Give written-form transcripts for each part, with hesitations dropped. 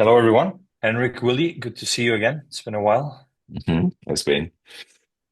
Hello, everyone. Henrik, Willy, good to see you again. It's been a while. It's been.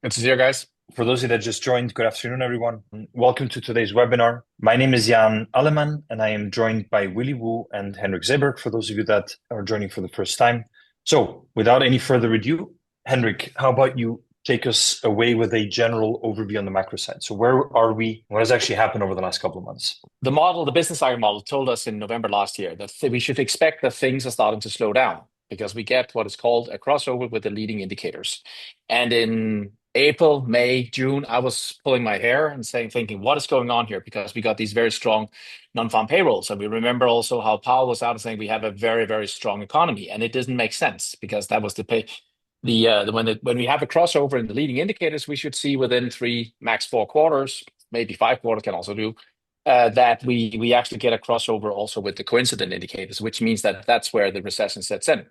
Good to see you guys. For those of you that just joined, good afternoon, everyone. Welcome to today's webinar. My name is Yann Allemann, and I am joined by Willy Woo and Henrik Zeberg, for those of you that are joining for the first time. So, without any further ado, Henrik, how about you take us away with a general overview on the macro side? So, where are we? What has actually happened over the last couple of months? The business cycle model told us in November last year that we should expect that things are starting to slow down because we get what is called a crossover with the leading indicators. And in April, May, June, I was pulling my hair and thinking, what is going on here? Because we got these very strong non-farm payrolls. And we remember also how Powell was out and saying we have a very, very strong economy. And it doesn't make sense because that was when we have a crossover in the leading indicators, we should see within 3, max 4 quarters, maybe 5 quarters can also do, that we actually get a crossover also with the coincident indicators, which means that that's where the recession sets in.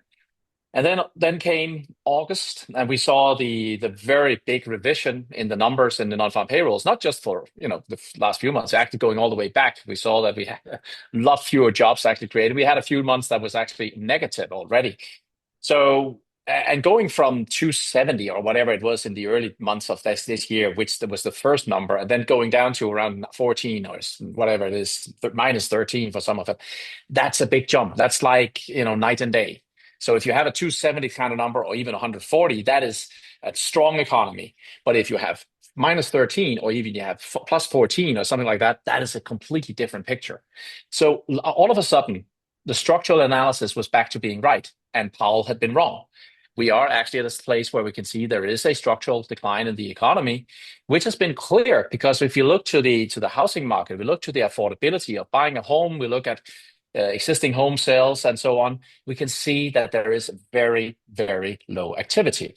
And then came August, and we saw the very big revision in the numbers in the non-farm payrolls, not just for the last few months, actually going all the way back. We saw that we had a lot fewer jobs actually created. We had a few months that was actually negative already. So and going from 270 or whatever it was in the early months of this year, which was the first number, and then going down to around 14 or whatever it is, minus 13 for some of it, that's a big jump. That's like night and day. So if you have a 270 kind of number or even 140, that is a strong economy. But if you have minus 13 or even you have plus 14 or something like that, that is a completely different picture. So all of a sudden, the structural analysis was back to being right, and Powell had been wrong. We are actually at this place where we can see there is a structural decline in the economy, which has been clear because if you look to the housing market, we look to the affordability of buying a home, we look at existing home sales and so on, we can see that there is very, very low activity.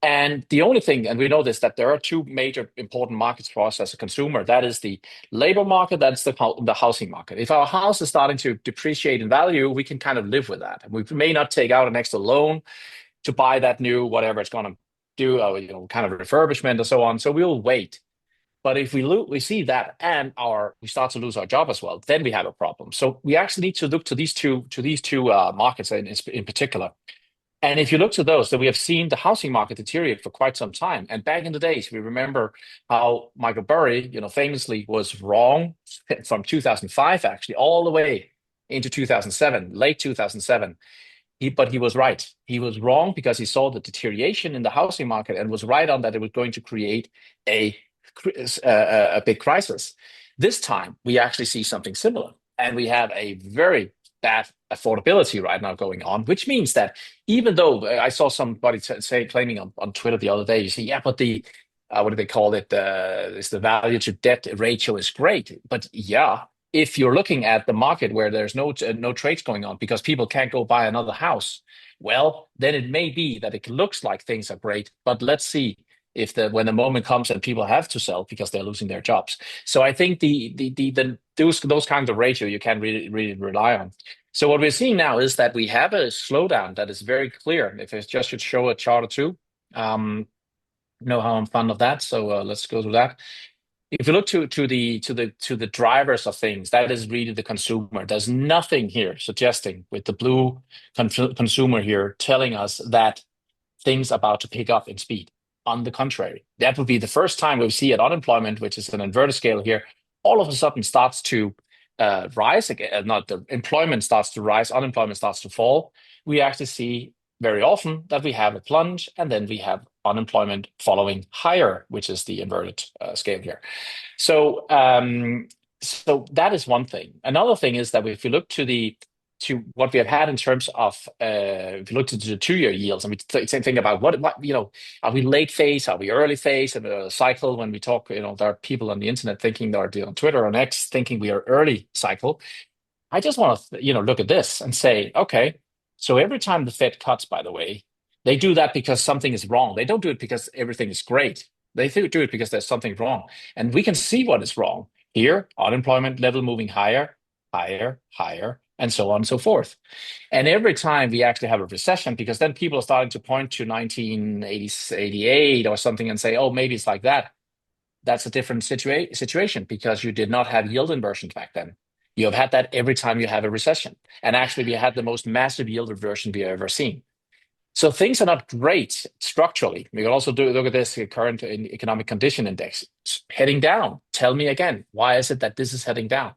And the only thing, and we know this, that there are 2 major important markets for us as a consumer. That is the labor market, that's the housing market. If our house is starting to depreciate in value, we can kind of live with that. We may not take out an extra loan to buy that new whatever it's going to do, kind of refurbishment and so on. So we'll wait. But if we see that and we start to lose our job as well, then we have a problem. So we actually need to look to these two markets in particular. And if you look to those, then we have seen the housing market deteriorate for quite some time. And back in the days, we remember how Michael Burry, famously was wrong from 2005 actually all the way into 2007, late 2007. But he was right. He was wrong because he saw the deterioration in the housing market and was right on that it was going to create a big crisis. This time, we actually see something similar. And we have a very bad affordability right now going on, which means that even though I saw somebody claiming on Twitter the other day, you see, yeah, but the, what do they call it? Is the value to debt ratio is great. But yeah, if you're looking at the market where there's no trades going on because people can't go buy another house, well, then it may be that it looks like things are great, but let's see if when the moment comes and people have to sell because they're losing their jobs. So I think those kinds of ratio you can't really rely on. So what we're seeing now is that we have a slowdown that is very clear. If I just should show a chart or two, know how I'm fond of that. So let's go through that. If you look to the drivers of things, that is really the consumer. There's nothing here suggesting with the blue consumer here telling us that things are about to pick up in speed. On the contrary, that would be the first time we see at unemployment, which is an inverted scale here, all of a sudden starts to rise again. Not the employment starts to rise, unemployment starts to fall. We actually see very often that we have a plunge and then we have unemployment following higher, which is the inverted scale here. So that is one thing. Another thing is that if you look to what we have had in terms of if you look to the 2-year yields, and we think about what are we late phase, are we early phase in a cycle? When we talk, there are people on the internet thinking, or on Twitter or X thinking we are early cycle. I just want to look at this and say, okay, so every time the Fed cuts, by the way, they do that because something is wrong. They don't do it because everything is great. They do it because there's something wrong. And we can see what is wrong. Here, unemployment level moving higher, higher, higher, and so on and so forth. And every time we actually have a recession, because then people are starting to point to 1988 or something and say, oh, maybe it's like that. That's a different situation because you did not have yield inversions back then. You have had that every time you have a recession. And actually, we had the most massive yield reversion we have ever seen. So things are not great structurally. We can also look at this current economic condition index. It's heading down. Tell me again, why is it that this is heading down?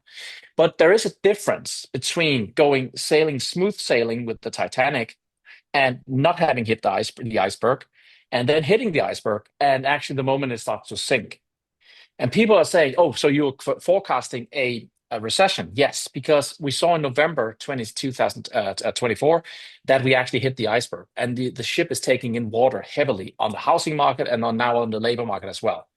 But there is a difference between smooth sailing with the Titanic and not having hit the iceberg, and then hitting the iceberg, and actually the moment it starts to sink. And people are saying, oh, so you're forecasting a recession? Yes, because we saw in November 2024 that we actually hit the iceberg, and the ship is taking in water heavily on the housing market and now on the labor market as well.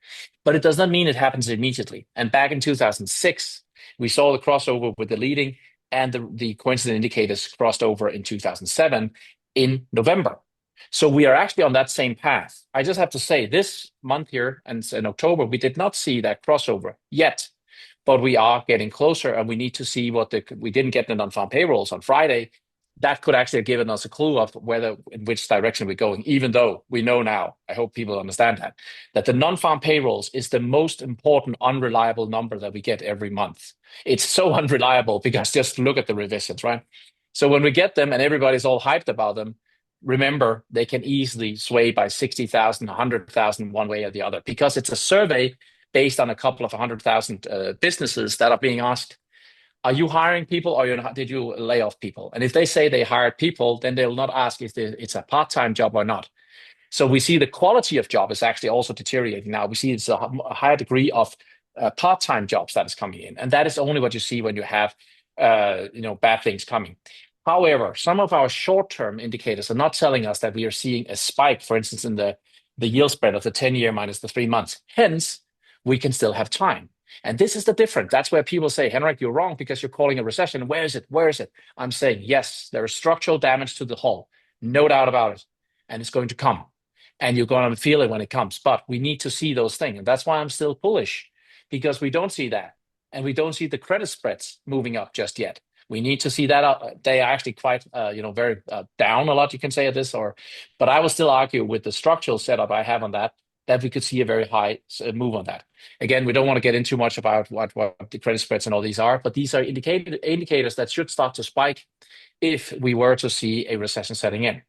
But it does not mean it happens immediately. And back in 2006, we saw the crossover with the leading, and the coincident indicators crossed over in 2007 in November. So we are actually on that same path. I just have to say, this month here and in October, we did not see that crossover yet, but we are getting closer, and we need to see we didn't get the non-farm payrolls on Friday. That could actually have given us a clue of in which direction we're going, even though we know now, I hope people understand that the non-farm payrolls is the most important unreliable number that we get every month. It's so unreliable because just look at the revisions, right? So when we get them and everybody's all hyped about them, remember, they can easily sway by 60,000, 100,000 one way or the other, because it's a survey based on a couple of 100,000 businesses that are being asked, are you hiring people, or did you lay off people? And if they say they hired people, then they'll not ask if it's a part-time job or not. So we see the quality of job is actually also deteriorating now. We see it's a higher degree of part-time jobs that is coming in. And that is only what you see when you have bad things coming. However, some of our short-term indicators are not telling us that we are seeing a spike, for instance, in the yield spread of the 10-year minus the 3 months. Hence, we can still have time. And this is the difference. That's where people say, Henrik, you're wrong because you're calling a recession. Where is it? Where is it? I'm saying, yes, there is structural damage to the hull. No doubt about it. And it's going to come. And you're going to feel it when it comes. But we need to see those things. And that's why I'm still bullish, because we don't see that. And we don't see the credit spreads moving up just yet. We need to see that they are actually quite, very down a lot, you can say at this. But I will still argue with the structural setup I have on that we could see a very high move on that. Again, we don't want to get into much about what the credit spreads and all these are, but these are indicators that should start to spike if we were to see a recession setting in.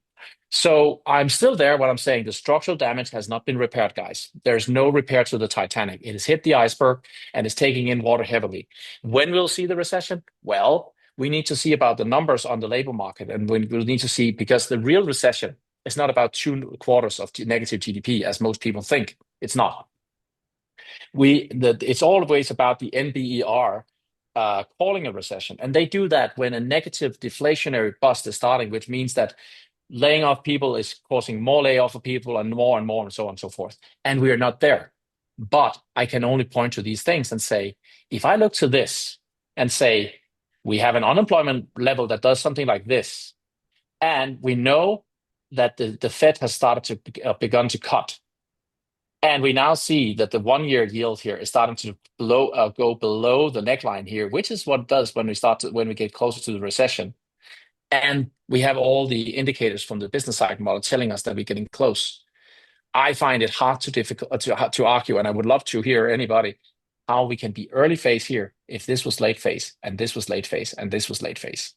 So I'm still there. What I'm saying, the structural damage has not been repaired, guys. There's no repair to the Titanic. It has hit the iceberg and is taking in water heavily. When we'll see the recession? Well, we need to see about the numbers on the labor market, and we'll need to see, because the real recession is not about 2 quarters of negative GDP, as most people think. It's not. It's always about the NBER calling a recession, and they do that when a negative deflationary bust is starting, which means that laying off people is causing more layoff of people and more and so on and so forth. And we are not there. But I can only point to these things and say, if I look to this and say, we have an unemployment level that does something like this, and we know that the Fed has started to begun to cut, and we now see that the 1-year yield here is starting to go below the neckline here, which is what it does when we get closer to the recession. And we have all the indicators from the business cycle model telling us that we're getting close. I find it difficult to argue, and I would love to hear anybody how we can be early phase here if this was late phase, and this was late phase, and this was late phase.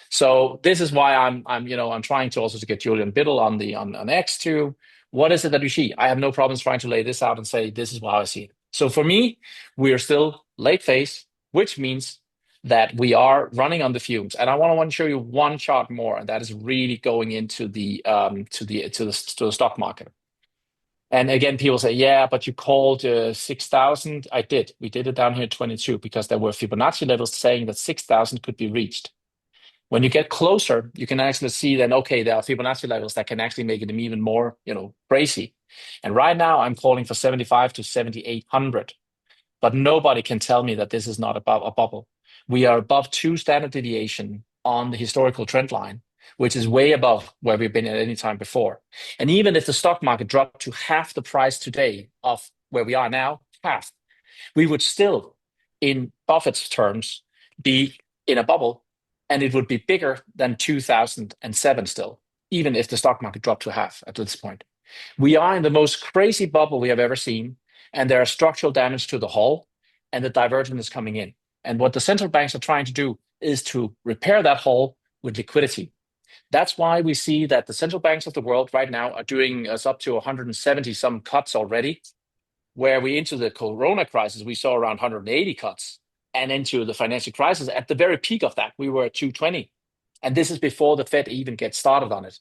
So this is why I'm trying to also to get Julian Biddle on X to, what is it that you see? I have no problems trying to lay this out and say this is how I see it. So for me, we are still late phase, which means that we are running on the fumes. And I want to show you one chart more, and that is really going into the stock market. And again, people say, yeah, but you called 6,000. I did. We did it down here at 22 because there were Fibonacci levels saying that 6,000 could be reached. When you get closer, you can actually see then, okay, there are Fibonacci levels that can actually make it even more, crazy. And right now I'm calling for 75 to 7,800, but nobody can tell me that this is not above a bubble. We are above 2 standard deviation on the historical trend line, which is way above where we've been at any time before. And even if the stock market dropped to half the price today of where we are now, half, we would still, in Buffett's terms, be in a bubble, and it would be bigger than 2007 still, even if the stock market dropped to half at this point. We are in the most crazy bubble we have ever seen, and there are structural damage to the hull, and the divergence is coming in. And what the central banks are trying to do is to repair that hole with liquidity. That's why we see that the central banks of the world right now are doing us up to 170 some cuts already, where we into the corona crisis, we saw around 180 cuts. And into the financial crisis, at the very peak of that, we were at 220. And this is before the Fed even gets started on it.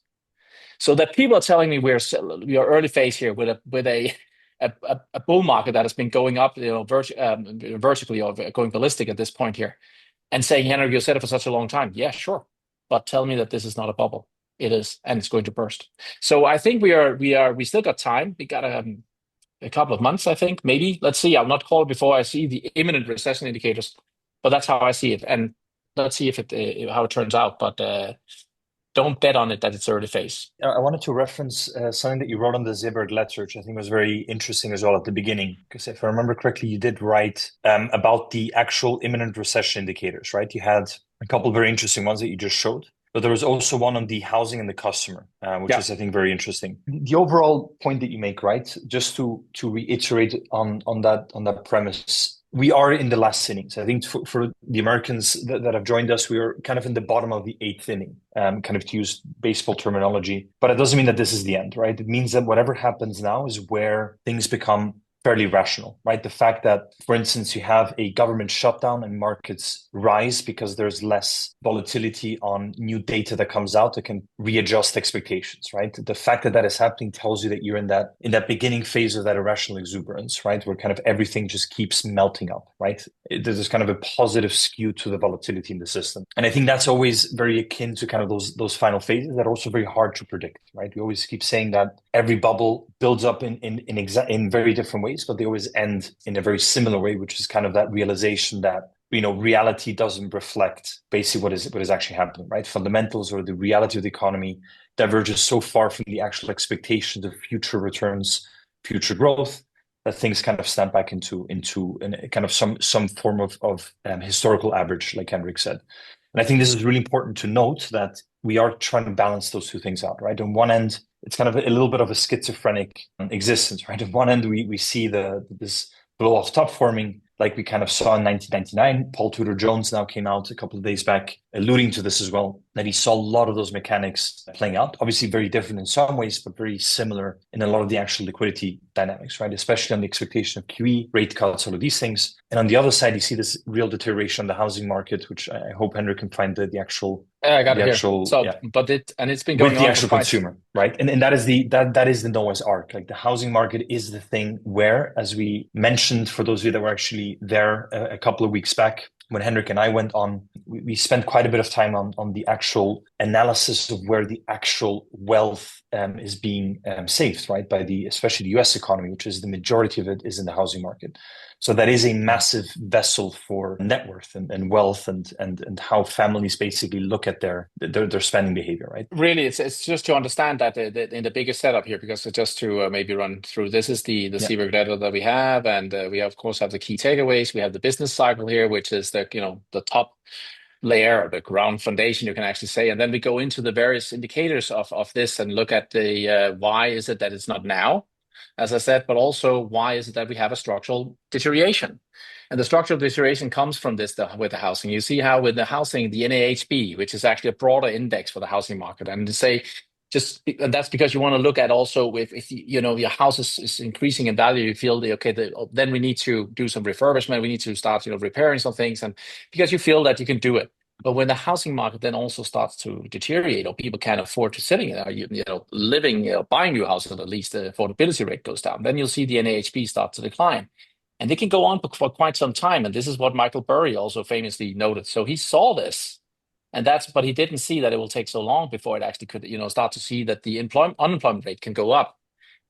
So that people are telling me we are early phase here with a bull market that has been going up, vertically or going ballistic at this point here, and saying, Henrik, you said it for such a long time. Yeah, sure, but tell me that this is not a bubble. It is, and it's going to burst. So I think we still got time. We got a couple of months, I think, maybe. Let's see. I'll not call it before I see the imminent recession indicators, but that's how I see it. And let's see if how it turns out. But don't bet on it that it's early phase. I wanted to reference something that you wrote on the Zeberg letter, which I think was very interesting as well at the beginning. Because if I remember correctly, you did write about the actual imminent recession indicators, right? You had a couple of very interesting ones that you just showed. But there was also one on the housing and the customer, which is, I think, very interesting. The overall point that you make, right? Just to reiterate on that premise, we are in the last innings. I think for the Americans that have joined us, we are kind of in the bottom of the eighth inning, kind of to use baseball terminology. But it doesn't mean that this is the end, right? It means that whatever happens now is where things become fairly rational, right? The fact that, for instance, you have a government shutdown and markets rise because there's less volatility on new data that comes out that can readjust expectations, right? The fact that that is happening tells you that you're in that beginning phase of that irrational exuberance, right? Where kind of everything just keeps melting up, right? There's kind of a positive skew to the volatility in the system. And I think that's always very akin to kind of those final phases that are also very hard to predict, right? We always keep saying that every bubble builds up in very different ways, but they always end in a very similar way, which is kind of that realization that reality doesn't reflect basically what is actually happening, right? Fundamentals or the reality of the economy diverges so far from the actual expectations of future returns, future growth, that things kind of snap back into kind of some form of historical average, like Henrik said. And I think this is really important to note that we are trying to balance those two things out, right? On one end, it's kind of a little bit of a schizophrenic existence, right? On one end, we see this blow-off top forming, like we kind of saw in 1999. Paul Tudor Jones now came out a couple of days back alluding to this as well, that he saw a lot of those mechanics playing out. Obviously very different in some ways, but very similar in a lot of the actual liquidity dynamics, right? Especially on the expectation of QE, rate cuts, all of these things. And on the other side, you see this real deterioration in the housing market, which I hope Henrik can find the actual... I got it here. So, yeah. But it's been going with on the actual consumer, right? And that is the Noah's Ark. Like the housing market is the thing where, as we mentioned, for those of you that were actually there a couple of weeks back, when Henrik and I went on, we spent quite a bit of time on the actual analysis of where the actual wealth is being saved, right? By especially the US economy, which is the majority of it is in the housing market. So that is a massive vessel for net worth and wealth and how families basically look at their spending behavior, right? Really, it's just to understand that in the biggest setup here, because just to maybe run through, this is the Zeberg letter that we have, and we of course have the key takeaways. We have the business cycle here, which is the top layer, the ground foundation, you can actually say, and then we go into the various indicators of this and look at the why is it that it's not now, as I said, but also why is it that we have a structural deterioration. And the structural deterioration comes from this with the housing. You see how with the housing, the NAHB, which is actually a broader index for the housing market, and to say and that's because you want to look at also if your house is increasing in value, you feel then we need to do some refurbishment, we need to start repairing some things, and because you feel that you can do it. But when the housing market then also starts to deteriorate, or people can't afford to buying new houses, at least the affordability rate goes down, then you'll see the NAHB start to decline. And they can go on for quite some time. And this is what Michael Burry also famously noted. So he saw this, but he didn't see that it will take so long before it actually could, start to see that the unemployment rate can go up.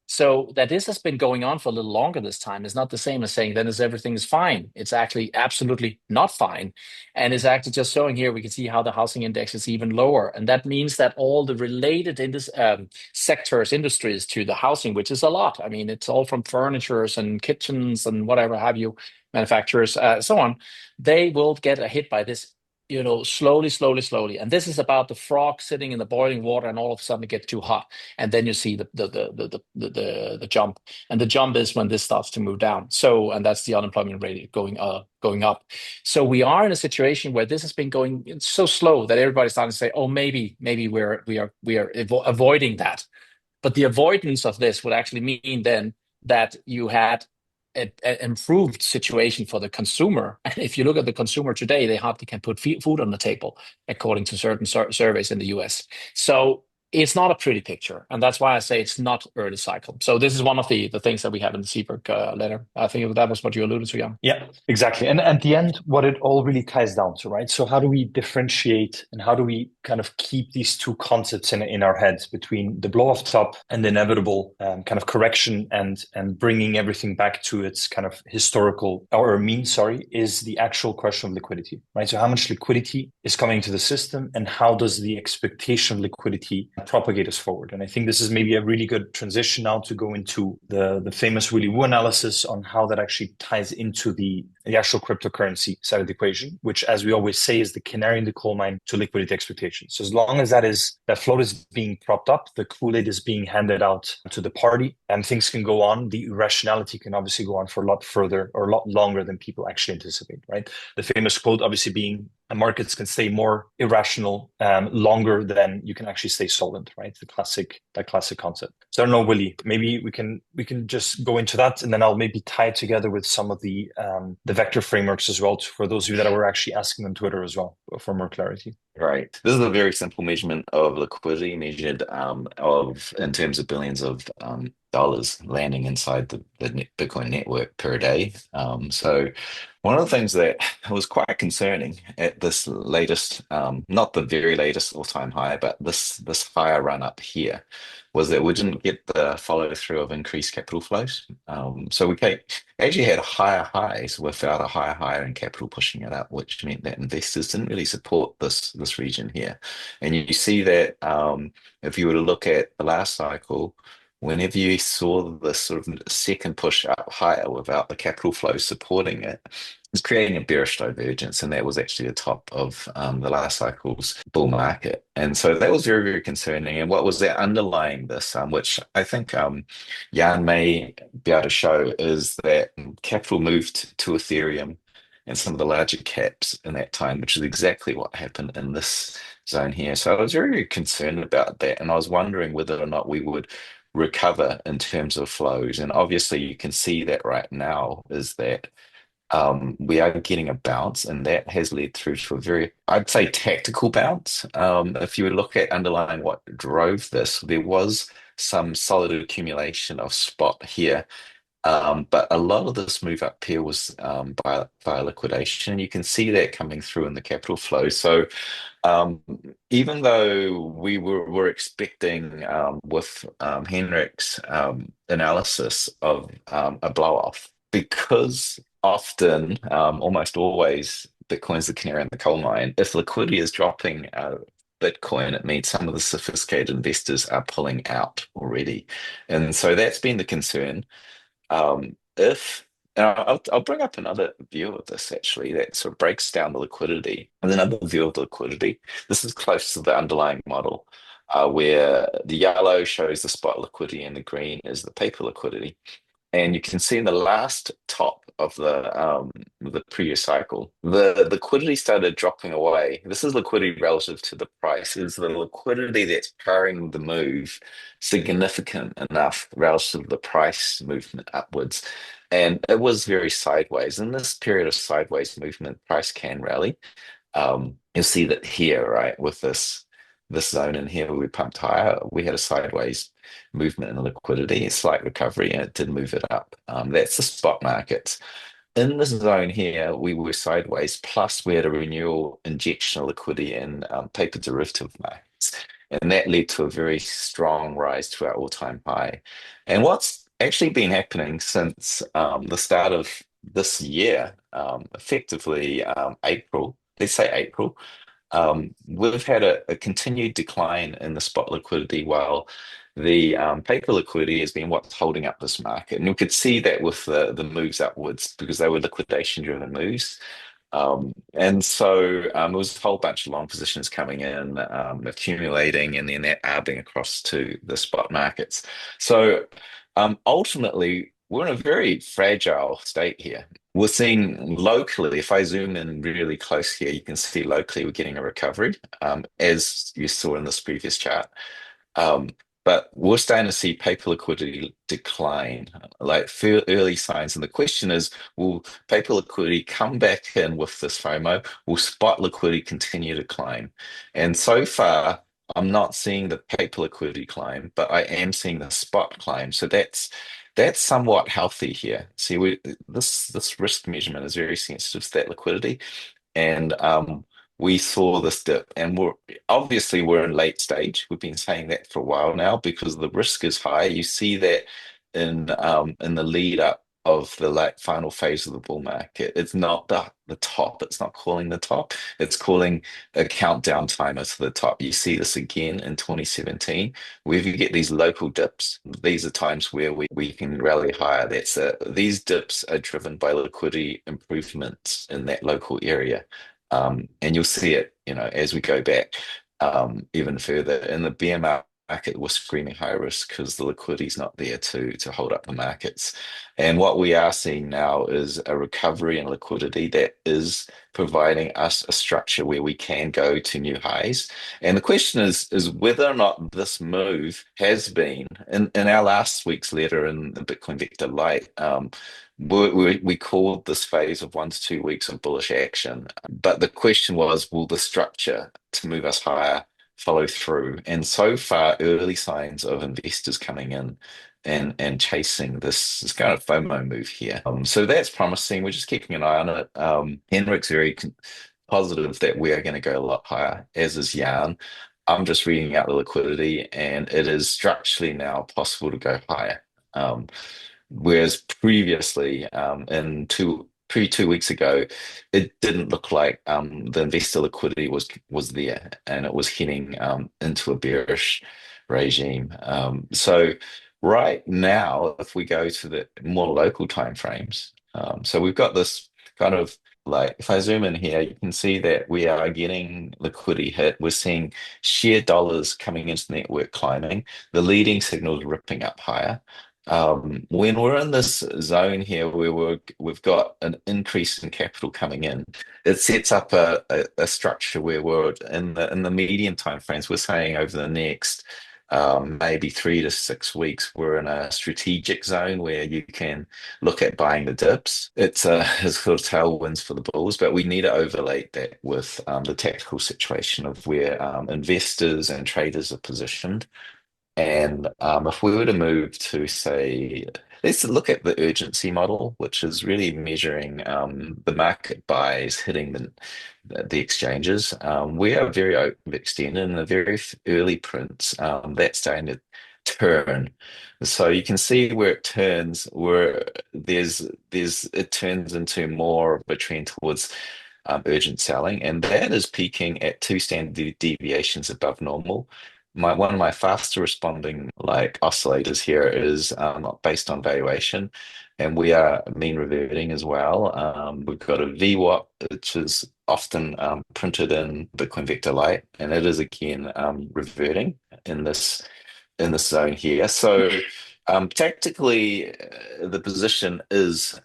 So that this has been going on for a little longer this time is not the same as saying then everything is fine. It's actually absolutely not fine. And it's actually just showing here, we can see how the housing index is even lower. And that means that all the related industries to the housing, which is a lot. I mean, it's all from furnitures and kitchens and whatever have you, manufacturers, so on. They will get a hit by this slowly. And this is about the frog sitting in the boiling water, and all of a sudden it gets too hot, and then you see the jump. And the jump is when this starts to move down. So, and that's the unemployment rate going up. So we are in a situation where this has been going so slow that everybody's starting to say, oh, maybe we are avoiding that. But the avoidance of this would actually mean then that you had an improved situation for the consumer. And if you look at the consumer today, they hardly can put food on the table, according to certain surveys in the US. So it's not a pretty picture. And that's why I say it's not early cycle. So this is one of the things that we have in the Zeberg letter. I think that was what you alluded to, Jan. Yeah, exactly. And at the end, what it all really ties down to, right? So how do we differentiate and how do we kind of keep these two concepts in our heads between the blow off top and the inevitable kind of correction and bringing everything back to its kind of historical or mean, is the actual question of liquidity, right? So how much liquidity is coming to the system and how does the expectation of liquidity propagate us forward? And I think this is maybe a really good transition now to go into the famous Willy Woo analysis on how that actually ties into the actual cryptocurrency side of the equation, which, as we always say, is the canary in the coal mine to liquidity expectations. So as long as that float is being propped up, the Kool-Aid is being handed out to the party, and things can go on. The irrationality can obviously go on for a lot further or a lot longer than people actually anticipate, right? The famous quote obviously being, markets can stay more irrational longer than you can actually stay solvent, right? That classic concept. So I don't know, Willy, maybe we can just go into that, and then I'll maybe tie it together with some of the vector frameworks as well, for those of you that were actually asking on Twitter as well for more clarity. Right. This is a very simple measurement of liquidity measured in terms of billions of dollars landing inside the Bitcoin network per day. So one of the things that was quite concerning at this latest, not the very latest all-time high, but this higher run up here, was that we didn't get the follow through of increased capital flows. So we actually had higher highs without a higher high in capital pushing it up, which meant that investors didn't really support this region here. And you see that if you were to look at the last cycle, whenever you saw this sort of second push up higher without the capital flow supporting it, it's creating a bearish divergence, and that was actually the top of the last cycle's bull market. And so that was very, very concerning. And what was that underlying this, which I think Jan may be able to show, is that capital moved to Ethereum and some of the larger caps in that time, which is exactly what happened in this zone here. So I was very, very concerned about that. And I was wondering whether or not we would recover in terms of flows. And obviously you can see that right now is that we are getting a bounce, and that has led through to a very, I'd say, tactical bounce. If you look at underlying what drove this, there was some solid accumulation of spot here. But a lot of this move up here was via liquidation. You can see that coming through in the capital flow. So even though we were expecting with Henrik's analysis of a blow off, because often, almost always, Bitcoin's the canary in the coal mine. If liquidity is dropping out of Bitcoin, it means some of the sophisticated investors are pulling out already. And so that's been the concern. I'll bring up another view of this actually that sort of breaks down the liquidity. And another view of the liquidity. This is close to the underlying model, where the yellow shows the spot liquidity and the green is the paper liquidity. And you can see in the last top of the previous cycle, the liquidity started dropping away. This is liquidity relative to the price. Is the liquidity that's carrying the move significant enough relative to the price movement upwards? And it was very sideways. In this period of sideways movement, price can rally. You'll see that here, right, with this zone in here where we pumped higher, we had a sideways movement in liquidity, a slight recovery, and it did move it up. That's the spot markets. In this zone here, we were sideways, plus we had a renewal injection of liquidity in paper derivative markets. And that led to a very strong rise to our all-time high. And what's actually been happening since the start of this year, effectively April, let's say April, we've had a continued decline in the spot liquidity while the paper liquidity has been what's holding up this market. And we could see that with the moves upwards because they were liquidation driven moves. And so there was a whole bunch of long positions coming in, accumulating, and then that arbing across to the spot markets. So ultimately, we're in a very fragile state here. We're seeing locally, if I zoom in really close here, you can see locally we're getting a recovery, as you saw in this previous chart. Um, but we're starting to see paper liquidity decline, like early signs. And the question is, will paper liquidity come back in with this FOMO? Will spot liquidity continue to climb? And so far, I'm not seeing the paper liquidity climb, but I am seeing the spot climb. So that's somewhat healthy here. See, this risk measurement is very sensitive to that liquidity, and we saw this dip, and we're in late stage. We've been saying that for a while now because the risk is high. You see that in the lead up of the late final phase of the bull market. It's not the top. It's not calling the top. It's calling a countdown timer to the top. You see this again in 2017. Where you get these local dips, these are times where we can rally higher. These dips are driven by liquidity improvements in that local area. And you'll see it, as we go back even further in the bear market, we're screaming high risk because the liquidity is not there to hold up the markets. And what we are seeing now is a recovery in liquidity that is providing us a structure where we can go to new highs. And the question is whether or not this move has been in our last week's letter in the Bitcoin Vector Light. We called this phase of 1 to 2 weeks of bullish action, but the question was, will the structure to move us higher follow through? And so far, early signs of investors coming in and chasing this kind of FOMO move here. So that's promising. We're just keeping an eye on it. Henrik's very positive that we are going to go a lot higher, as is Yann. I'm just reading out the liquidity, and it is structurally now possible to go higher. Whereas previously, in 2 weeks ago, it didn't look like the investor liquidity was there, and it was heading into a bearish regime. So right now, if we go to the more local timeframes, so we've got this kind of like, if I zoom in here, you can see that we are getting liquidity hit. We're seeing share dollars coming into the network climbing. The leading signal is ripping up higher. When we're in this zone here where we've got an increase in capital coming in, it sets up a structure where we're in the medium time frames. We're saying over the next maybe 3 to 6 weeks, we're in a strategic zone where you can look at buying the dips. It's sort of tailwinds for the bulls, but we need to overlay that with the tactical situation of where investors and traders are positioned. And if we were to move to, say, let's look at the urgency model, which is really measuring the market buys hitting the exchanges. We are very overextended in the very early prints. That's starting to turn. So you can see where it turns, where it turns into more of a trend towards urgent selling, and that is peaking at 2 standard deviations above normal. One of my faster responding like oscillators here is based on valuation, and we are mean reverting as well. We've got a VWAP, which is often printed in Bitcoin Vector Light, and it is again reverting in this zone here. So tactically, the position is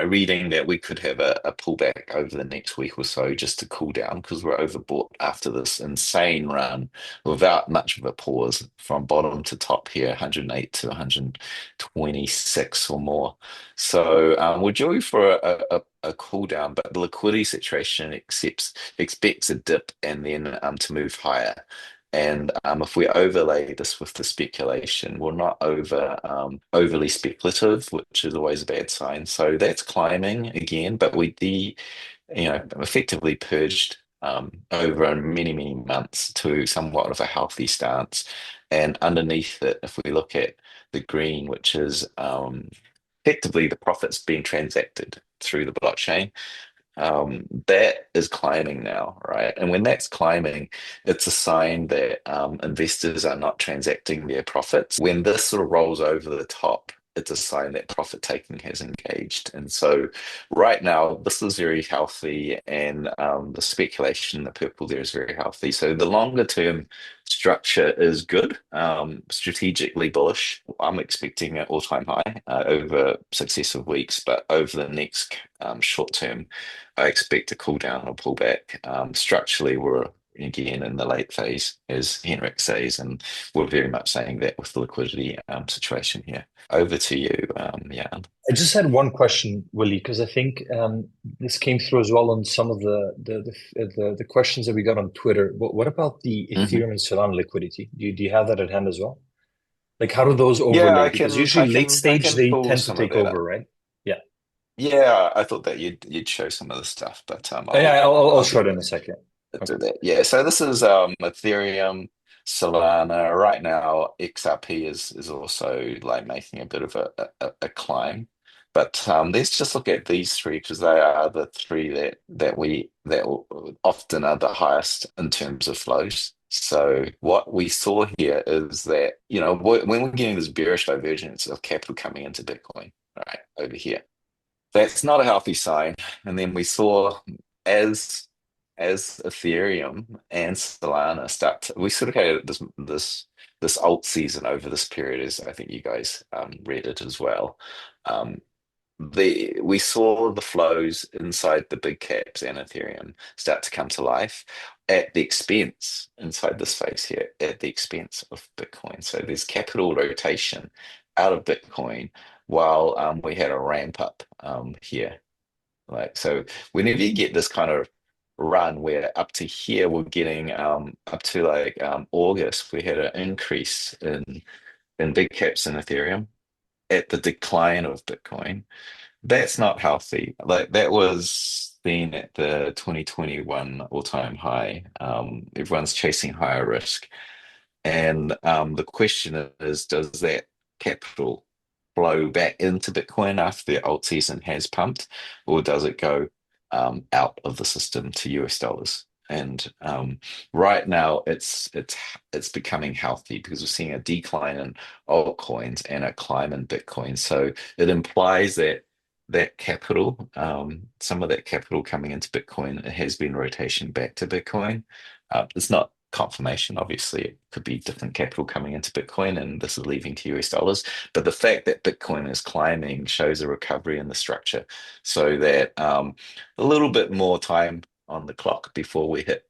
reading that we could have a pullback over the next week or so just to cool down because we're overbought after this insane run without much of a pause from bottom to top here, 108 to 126 or more. So we're due for a cool down, but the liquidity situation expects a dip and then to move higher. And if we overlay this with the speculation, we're not overly speculative, which is always a bad sign. So that's climbing again, but effectively purged over many, many months to somewhat of a healthy stance. And underneath it, if we look at the green, which is effectively the profits being transacted through the blockchain, that is climbing now, right? And when that's climbing, it's a sign that investors are not transacting their profits. When this sort of rolls over the top, it's a sign that profit taking has engaged. And so right now, this is very healthy, and the speculation, the purple there is very healthy. So the longer term structure is good, strategically bullish. I'm expecting an all-time high over successive weeks, but over the next short term, I expect a cool down or pullback. Structurally, we're again in the late phase, as Henrik says, and we're very much saying that with the liquidity situation here. Over to you, Jan. I just had one question, Willy, because I think this came through as well on some of the questions that we got on Twitter. What about the Ethereum and Solana liquidity? Do you have that at hand as well? Like, how do those Yeah, overlay? Because usually late I stage can they pull tend to some of take that over, up. right? Yeah. Yeah, I thought that you'd show some of the stuff, but Yeah, I'll I'll show it do in a second. Okay. do that. Yeah, so this is Ethereum, Solana. Right now, XRP is also like making a bit of a climb. But let's just look at these three, because they are the three that often are the highest in terms of flows. So what we saw here is that, when we're getting this bearish divergence of capital coming into Bitcoin, right, over here, that's not a healthy sign. And then we saw as Ethereum and Solana we sort of had this alt season over this period, as I think you guys read it as well. Um, we saw the flows inside the big caps and Ethereum start to come to life at the expense, inside this phase here, at the expense of Bitcoin. So there's capital rotation out of Bitcoin while we had a ramp up here. Like, so whenever you get this kind of run where up to here we're getting up to like August, we had an increase in big caps in Ethereum at the decline of Bitcoin. That's not healthy. Like, that was seen at the 2021 all-time high. Everyone's chasing higher risk. And the question is, does that capital flow back into Bitcoin after the alt season has pumped, or does it go out of the system to US dollars? And right now, it's becoming healthy because we're seeing a decline in altcoins and a climb in Bitcoin. So it implies that capital, some of that capital coming into Bitcoin, it has been rotation back to Bitcoin. It's not confirmation, obviously. It could be different capital coming into Bitcoin, and this is leaving to US dollars. But the fact that Bitcoin is climbing shows a recovery in the structure, so that a little bit more time on the clock before we hit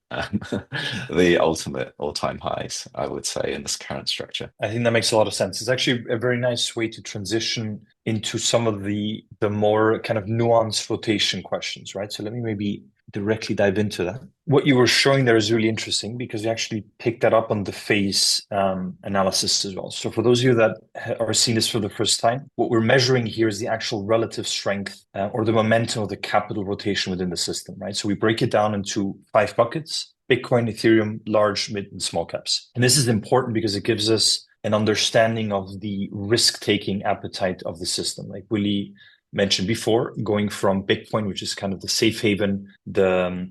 the ultimate all-time highs, I would say, in this current structure. I think that makes a lot of sense. It's actually a very nice way to transition into some of the more kind of nuanced rotation questions, right? So let me maybe directly dive into that. What you were showing there is really interesting because you actually picked that up on the phase analysis as well. So for those of you that are seeing this for the first time, what we're measuring here is the actual relative strength or the momentum of the capital rotation within the system, right? So we break it down into 5 buckets: Bitcoin, Ethereum, large, mid, and small caps. And this is important because it gives us an understanding of the risk-taking appetite of the system. Like Willy mentioned before, going from Bitcoin, which is kind of the safe haven, the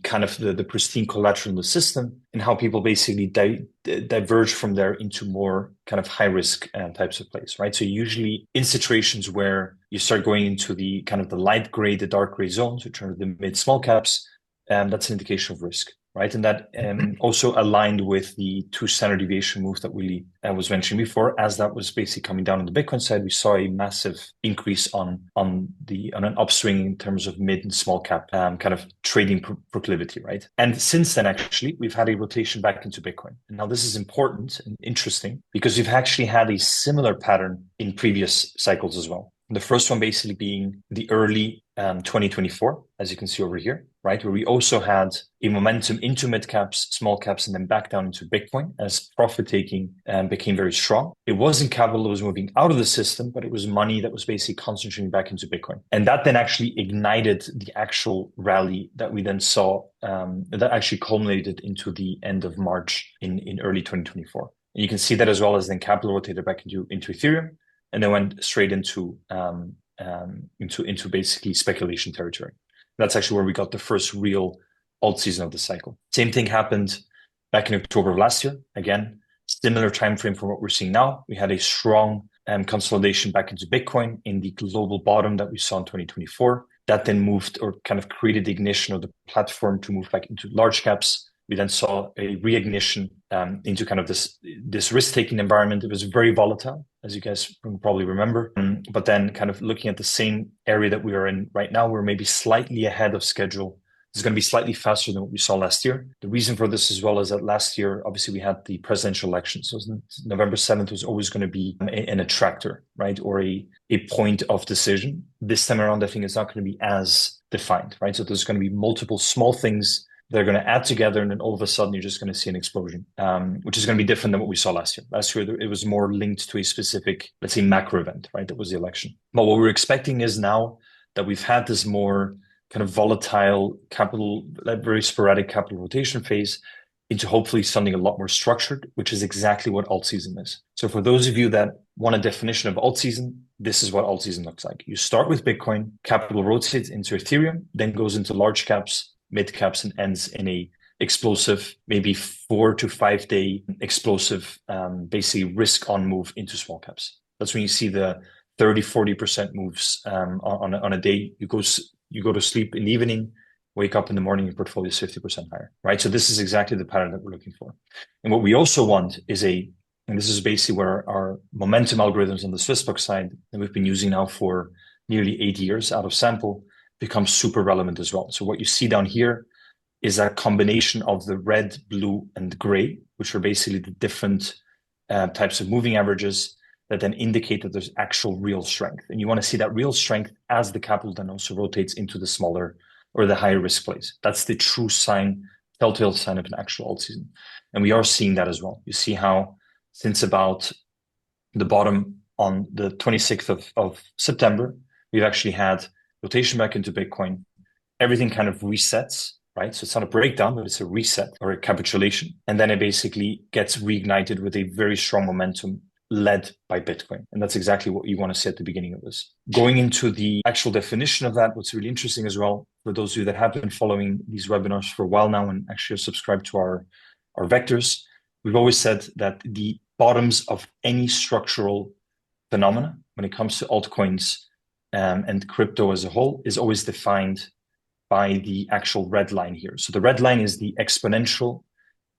kind of the pristine collateral in the system, and how people basically diverge from there into more kind of high risk types of plays, right? So usually in situations where you start going into the kind of the light gray, the dark gray zones, which are the mid small caps, that's an indication of risk, right? And that also aligned with the 2 standard deviation move that Willy was mentioning before. As that was basically coming down on the Bitcoin side, we saw a massive increase on an upswing in terms of mid and small cap kind of trading proclivity, right? And since then, actually, we've had a rotation back into Bitcoin. And now this is important and interesting because we've actually had a similar pattern in previous cycles as well. The first one basically being the early 2024, as you can see over here, right? Where we also had a momentum into mid caps, small caps, and then back down into Bitcoin as profit taking became very strong. It wasn't capital that was moving out of the system, but it was money that was basically concentrating back into Bitcoin. And that then actually ignited the actual rally that we then saw that actually culminated into the end of March in early 2024. And you can see that as well as then capital rotated back into Ethereum, and then went straight into basically speculation territory. That's actually where we got the first real alt season of the cycle. Same thing happened back in October of last year. Again, similar time frame from what we're seeing now. We had a strong consolidation back into Bitcoin in the global bottom that we saw in 2024. That then moved or kind of created the ignition of the platform to move back into large caps. We then saw a reignition into kind of this risk-taking environment. It was very volatile, as you guys probably remember. But then kind of looking at the same area that we are in right now, we're maybe slightly ahead of schedule. It's going to be slightly faster than what we saw last year. The reason for this as well is that last year, obviously, we had the presidential election. So November 7th was always going to be an attractor, right? Or a point of decision. This time around, I think it's not going to be as defined, right? So there's going to be multiple small things that are going to add together, and then all of a sudden, you're just going to see an explosion, which is going to be different than what we saw last year. Last year, it was more linked to a specific, let's say, macro event, right? That was the election. But what we're expecting is now that we've had this more kind of volatile capital, very sporadic capital rotation phase into hopefully something a lot more structured, which is exactly what alt season is. So for those of you that want a definition of alt season, this is what alt season looks like. You start with Bitcoin, capital rotates into Ethereum, then goes into large caps, mid caps, and ends in a explosive, maybe 4 to 5 day explosive, basically risk on move into small caps. That's when you see the 30-40% moves on a day. You go to sleep in the evening, wake up in the morning, your portfolio is 50% higher, right? So this is exactly the pattern that we're looking for. And what we also want is and this is basically where our momentum algorithms on the Swissbook side that we've been using now for nearly 8 years out of sample becomes super relevant as well. So what you see down here is a combination of the red, blue, and gray, which are basically the different types of moving averages that then indicate that there's actual real strength. And you want to see that real strength as the capital then also rotates into the smaller or the higher risk plays. That's the true sign, telltale sign of an actual alt season. And we are seeing that as well. You see how since about the bottom on the 26th of September, we've actually had rotation back into Bitcoin. Everything kind of resets, right? So it's not a breakdown, but it's a reset or a capitulation. And then it basically gets reignited with a very strong momentum led by Bitcoin. And that's exactly what you want to see at the beginning of this. Going into the actual definition of that, what's really interesting as well, for those of you that have been following these webinars for a while now and actually are subscribed to our vectors, we've always said that the bottoms of any structural phenomena when it comes to altcoins and crypto as a whole is always defined by the actual red line here. So the red line is the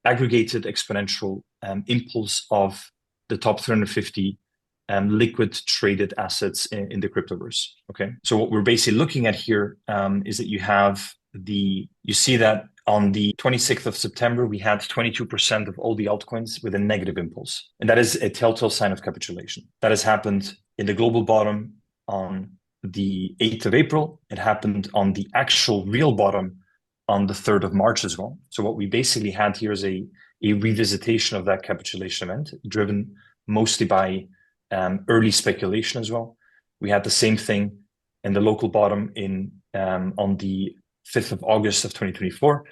aggregated exponential impulse of the top 350 liquid traded assets in the cryptoverse. Okay, so what we're basically looking at here is that you see that on the 26th of September, we had 22% of all the altcoins with a negative impulse. And that is a telltale sign of capitulation. That has happened in the global bottom on the 8th of April. It happened on the actual real bottom on the 3rd of March as well. So what we basically had here is a revisitation of that capitulation event, driven mostly by early speculation as well. We had the same thing in the local bottom on the 5th of August of 2024.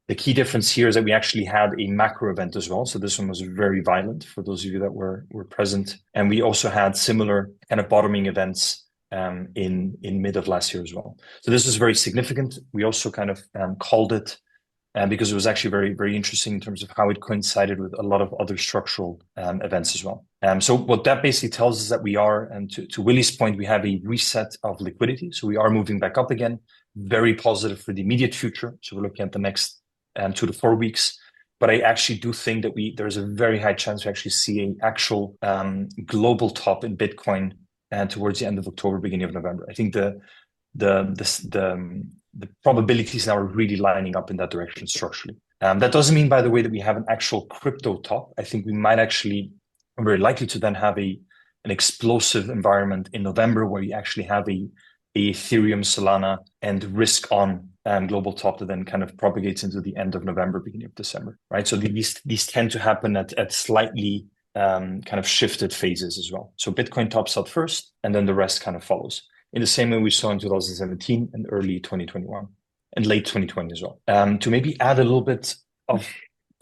The key difference here is that we actually had a macro event as well. So this one was very violent for those of you that were present. And we also had similar kind of bottoming events in mid of last year as well. So this was very significant. We also kind of called it because it was actually very, very interesting in terms of how it coincided with a lot of other structural events as well. So what that basically tells us that we are, and to Willy's point, we have a reset of liquidity. So we are moving back up again, very positive for the immediate future. So we're looking at the next 2 to 4 weeks. But I actually do think that there's a very high chance we actually see an actual global top in Bitcoin towards the end of October, beginning of November. I think the probabilities now are really lining up in that direction structurally. That doesn't mean, by the way, that we have an actual crypto top. I think we might actually, are very likely to then have an explosive environment in November where you actually have a Ethereum, Solana, and risk on global top that then kind of propagates into the end of November, beginning of December, right? So these tend to happen at slightly kind of shifted phases as well. So Bitcoin tops out first, and then the rest kind of follows, in the same way we saw in 2017 and early 2021 and late 2020 as well. To maybe add a little bit of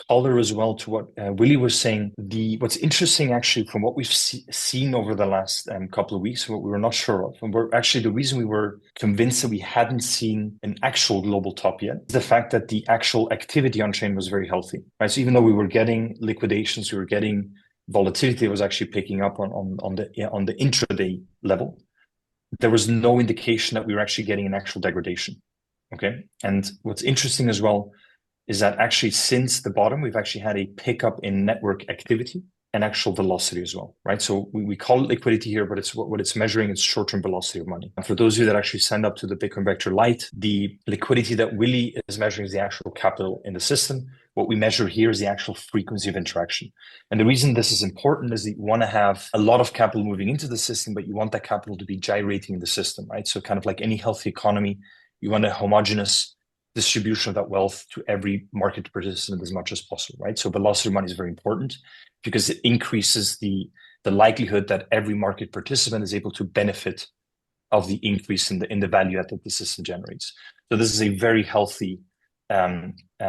color as well to what Willy was saying, what's interesting actually from what we've seen over the last couple of weeks, what we were not sure of, and the reason we were convinced that we hadn't seen an actual global top yet, is the fact that the actual activity on chain was very healthy, right? So even though we were getting liquidations, we were getting volatility was actually picking up on the intraday level, there was no indication that we were actually getting an actual degradation. Okay. And what's interesting as well is that actually since the bottom, we've actually had a pickup in network activity and actual velocity as well, right? So we call it liquidity here, but it's what it's measuring is short-term velocity of money. And for those of you that actually signed up to the Bitcoin Vector Lite, the liquidity that Willy is measuring is the actual capital in the system. What we measure here is the actual frequency of interaction. And the reason this is important is that you want to have a lot of capital moving into the system, but you want that capital to be gyrating in the system, right? So kind of like any healthy economy, you want a homogeneous distribution of that wealth to every market participant as much as possible, right? So velocity of money is very important because it increases the likelihood that every market participant is able to benefit of the increase in the value that the system generates. So this is a very healthy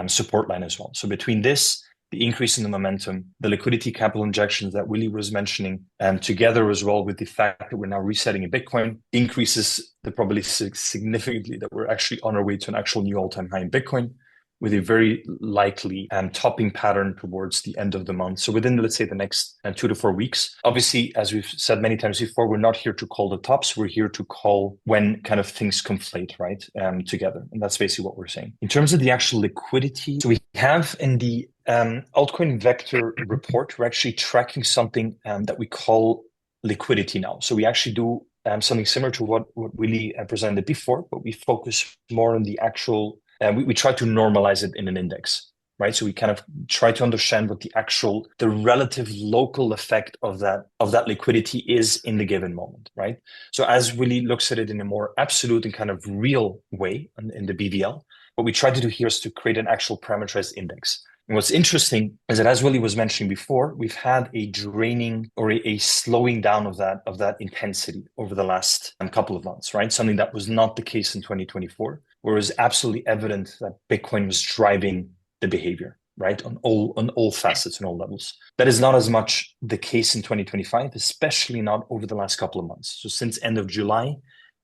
support line as well. So between this, the increase in the momentum, the liquidity capital injections that Willy was mentioning, together as well with the fact that we're now resetting in Bitcoin, increases the probability significantly that we're actually on our way to an actual new all-time high in Bitcoin, with a very likely topping pattern towards the end of the month. So within, let's say, the next 2 to 4 weeks. Obviously, as we've said many times before, we're not here to call the tops. We're here to call when kind of things conflate, right, together. And that's basically what we're saying. In terms of the actual liquidity, so we have in the Altcoin Vector report, we're actually tracking something that we call liquidity now. So we actually do something similar to what Willy presented before, but we focus more on the actual we try to normalize it in an index, right? So we kind of try to understand what the relative local effect of that liquidity is in the given moment, right? So as Willy looks at it in a more absolute and kind of real way in the BVL, what we try to do here is to create an actual parameterized index. And what's interesting is that, as Willy was mentioning before, we've had a draining or a slowing down of that intensity over the last couple of months, right? Something that was not the case in 2024. Whereas absolutely evident that Bitcoin was driving the behavior, right? On all facets and all levels. That is not as much the case in 2025, especially not over the last couple of months. So since end of July,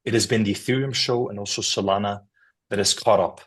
it has been the Ethereum show and also Solana that has caught up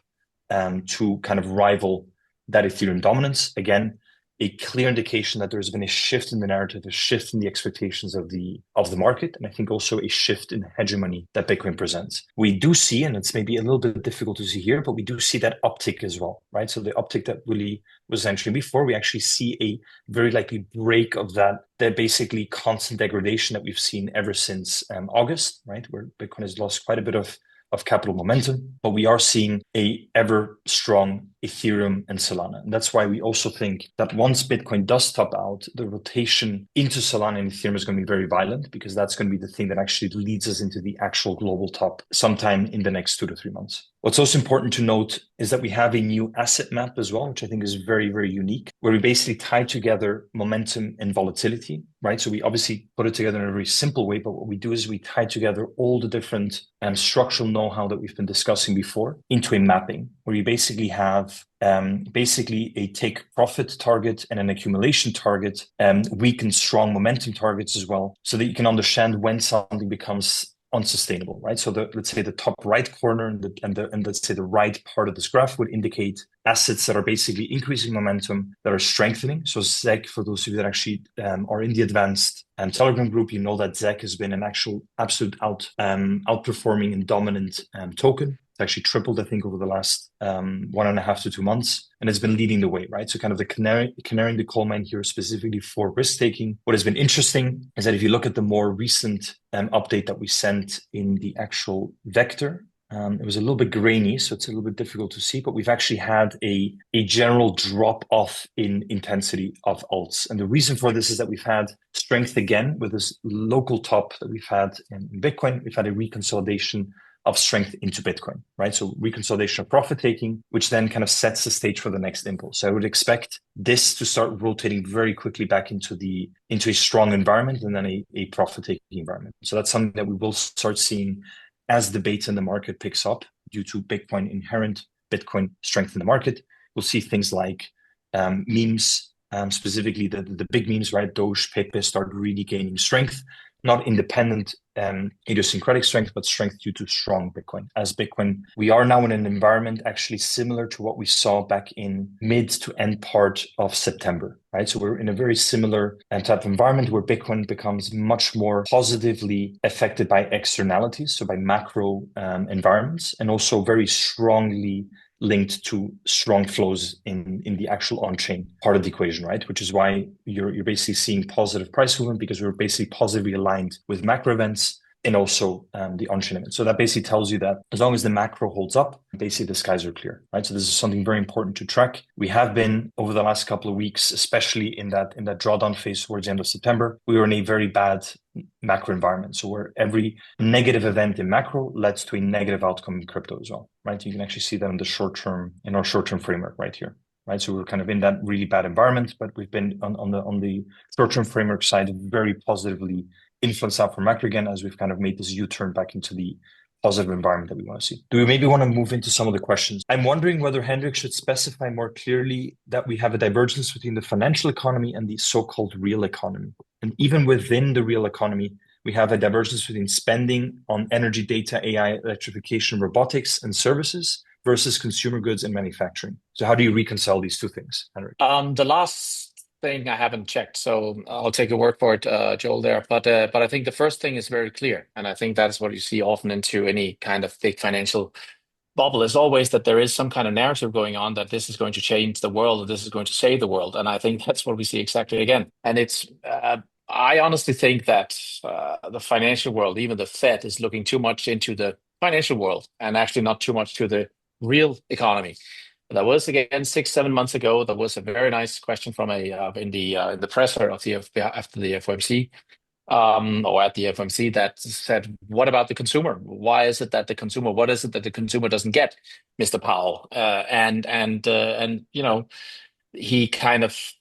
to kind of rival that Ethereum dominance. Again, a clear indication that there's been a shift in the narrative, a shift in the expectations of the market, and I think also a shift in hegemony that Bitcoin presents. We do see, and it's maybe a little bit difficult to see here, but we do see that uptick as well, right? So the uptick that Willy was mentioning before, we actually see a very likely break of that basically constant degradation that we've seen ever since August, right? Where Bitcoin has lost quite a bit of capital momentum, but we are seeing a ever strong Ethereum and Solana. And that's why we also think that once Bitcoin does top out, the rotation into Solana and Ethereum is going to be very violent, because that's going to be the thing that actually leads us into the actual global top sometime in the next 2 to 3 months. What's also important to note is that we have a new asset map as well, which I think is very, very unique, where we basically tie together momentum and volatility, right? So we obviously put it together in a very simple way, but what we do is we tie together all the different structural know-how that we've been discussing before into a mapping, where you basically have basically a take profit target and an accumulation target, weak and strong momentum targets as well, so that you can understand when something becomes unsustainable, right? So let's say the top right corner and let's say the right part of this graph would indicate assets that are basically increasing momentum, that are strengthening. So ZEC, for those of you that actually are in the advanced Telegram group, you know that ZEC has been an actual absolute outperforming and dominant token. It's actually tripled, I think, over the last 1.5 to 2 months, and it's been leading the way, right? So kind of the canary in the coal mine here, specifically for risk taking. What has been interesting is that if you look at the more recent update that we sent in the actual vector, it was a little bit grainy, so it's a little bit difficult to see, but we've actually had a general drop off in intensity of alts. And the reason for this is that we've had strength again with this local top that we've had in Bitcoin. We've had a reconsolidation of strength into Bitcoin, right? So reconsolidation of profit taking, which then kind of sets the stage for the next impulse. So I would expect this to start rotating very quickly back into a strong environment, and then a profit taking environment. So that's something that we will start seeing as the beta in the market picks up due to Bitcoin inherent Bitcoin strength in the market. We'll see things like memes, specifically the big memes, right? Doge, Pepe start really gaining strength. not independent idiosyncratic strength, but strength due to strong Bitcoin. As Bitcoin, we are now in an environment actually similar to what we saw back in mid to end part of September, right? So we're in a very similar type of environment where Bitcoin becomes much more positively affected by externalities, so by macro environments, and also very strongly linked to strong flows in the actual on-chain part of the equation, right? Which is why you're basically seeing positive price movement, because we're basically positively aligned with macro events and also the on-chain events. So that basically tells you that as long as the macro holds up, basically the skies are clear, right? So this is something very important to track. We have been over the last couple of weeks, especially in that drawdown phase towards the end of September, we were in a very bad macro environment. So where every negative event in macro leads to a negative outcome in crypto as well, right? You can actually see that in the short term, in our short-term framework right here. Right, so we're kind of in that really bad environment, but we've been on the short-term framework side very positively influenced out from macro again, as we've kind of made this U-turn back into the positive environment that we want to see. Do we maybe want to move into some of the questions? I'm wondering whether Henrik should specify more clearly that we have a divergence between the financial economy and the so-called real economy. And even within the real economy, we have a divergence between spending on energy, data, AI, electrification, robotics, and services versus consumer goods and manufacturing. So how do you reconcile these two things, Henrik? The last thing I haven't checked, so I'll take your word for it, Joel, there. But I think the first thing is very clear, and I think that's what you see often into any kind of big financial bubble, is always that there is some kind of narrative going on that this is going to change the world, or this is going to save the world. And I think that's what we see exactly again. And it's I honestly think that the financial world, even the Fed, is looking too much into the financial world and actually not too much to the real economy. That was again 6-7 months ago. There was a very nice question from in the presser of after the FOMC or at the FOMC that said, "What about the consumer? Why is it that the consumer? What is it that the consumer doesn't get, Mr. Powell?" And he kind of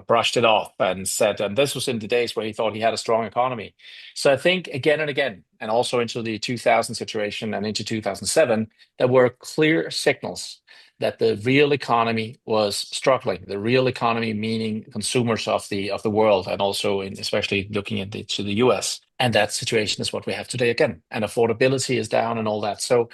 brushed it off and said, and this was in the days where he thought he had a strong economy. So I think again and again, and also into the 2000 situation and into 2007, there were clear signals that the real economy was struggling. The real economy, meaning consumers of the world, and also especially looking to the US. And that situation is what we have today again. And affordability is down and all that. So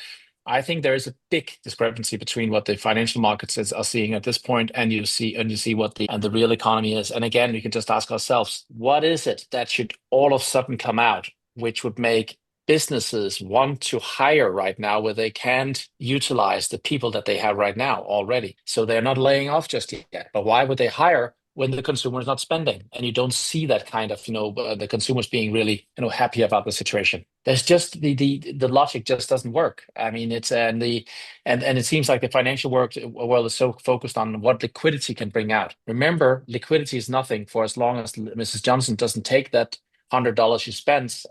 I think there is a big discrepancy between what the financial markets are seeing at this point, and you see what the real economy is. And again, we can just ask ourselves, what is it that should all of a sudden come out, which would make businesses want to hire right now where they can't utilize the people that they have right now already? So they're not laying off just yet. But why would they hire when the consumer is not spending? And you don't see that kind of, the consumers being really, happy about the situation. There's just the logic just doesn't work. I mean, it's and it seems like the financial world is so focused on what liquidity can bring out. Remember, liquidity is nothing for as long as Mrs. Johnson doesn't take that $100 she spends,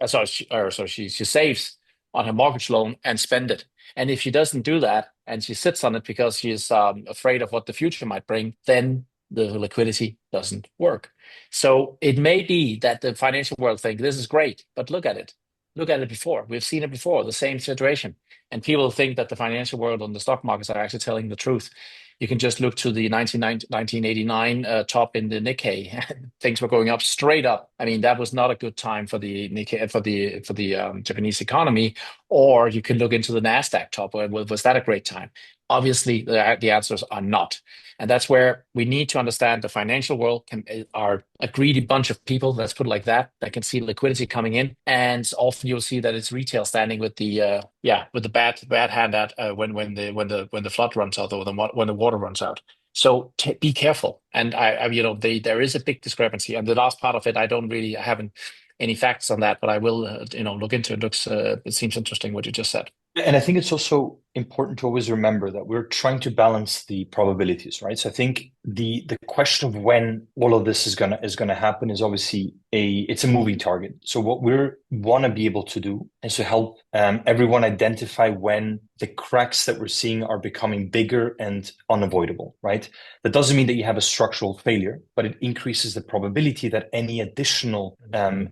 she saves on her mortgage loan and spend it. And if she doesn't do that and she sits on it because she's afraid of what the future might bring, then the liquidity doesn't work. So it may be that the financial world think this is great, but look at it. Look at it before. We've seen it before, the same situation. And people think that the financial world and the stock markets are actually telling the truth. You can just look to the 1989 top in the Nikkei. Things were going up straight up. I mean, that was not a good time for the Nikkei, for the Japanese economy. Or you can look into the Nasdaq top. Was that a great time? Obviously, the answers are not. And that's where we need to understand the financial world are a greedy bunch of people, let's put it like that can see liquidity coming in. And often you'll see that it's retail standing with the bad hand out when the flood runs out, or when the water runs out. So be careful. And there is a big discrepancy. And the last part of it, I haven't any facts on that, but I will look into it. It seems interesting what you just said. And I think it's also important to always remember that we're trying to balance the probabilities, right? So I think the question of when all of this is gonna happen is obviously it's a moving target. So what we want to be able to do is to help everyone identify when the cracks that we're seeing are becoming bigger and unavoidable, right? That doesn't mean that you have a structural failure, but it increases the probability that any additional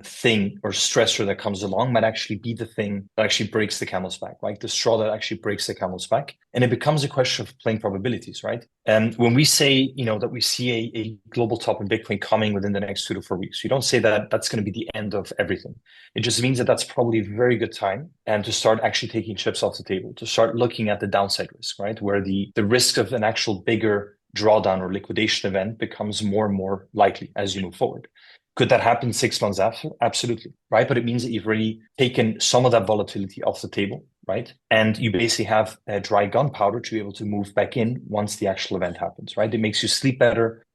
thing or stressor that comes along might actually be the thing that actually breaks the camel's back, right? The straw that actually breaks the camel's back. And it becomes a question of playing probabilities, right? And when we say, that we see a global top in Bitcoin coming within the next 2 to 4 weeks, we don't say that that's going to be the end of everything. It just means that that's probably a very good time and to start actually taking chips off the table, to start looking at the downside risk, right? Where the risk of an actual bigger drawdown or liquidation event becomes more and more likely as you move forward. Could that happen 6 months after? Absolutely, right? But it means that you've already taken some of that volatility off the table, right? And you basically have a dry gunpowder to be able to move back in once the actual event happens, right? It makes you sleep better.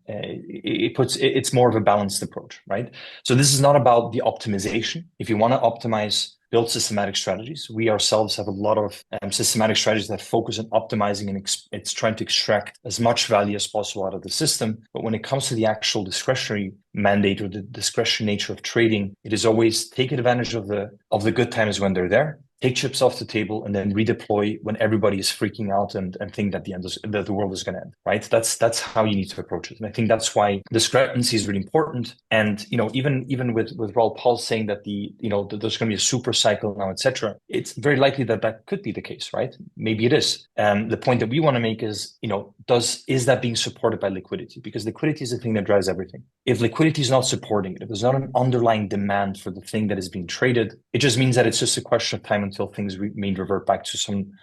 It's more of a balanced approach, right? So this is not about the optimization. If you want to optimize, build systematic strategies. We ourselves have a lot of systematic strategies that focus on optimizing, and it's trying to extract as much value as possible out of the system. But when it comes to the actual discretionary mandate or the discretionary nature of trading, it is always take advantage of the good times when they're there, take chips off the table, and then redeploy when everybody is freaking out and think that that the world is going to end, right? That's how you need to approach it. And I think that's why discrepancy is really important. And, even with Raoul Paul saying that that there's going to be a super cycle now, etc., it's very likely that could be the case, right? Maybe it is. The point that we want to make is, is that being supported by liquidity? Because liquidity is the thing that drives everything. If liquidity is not supporting it, if there's not an underlying demand for the thing that is being traded, it just means that it's just a question of time until things may revert back to some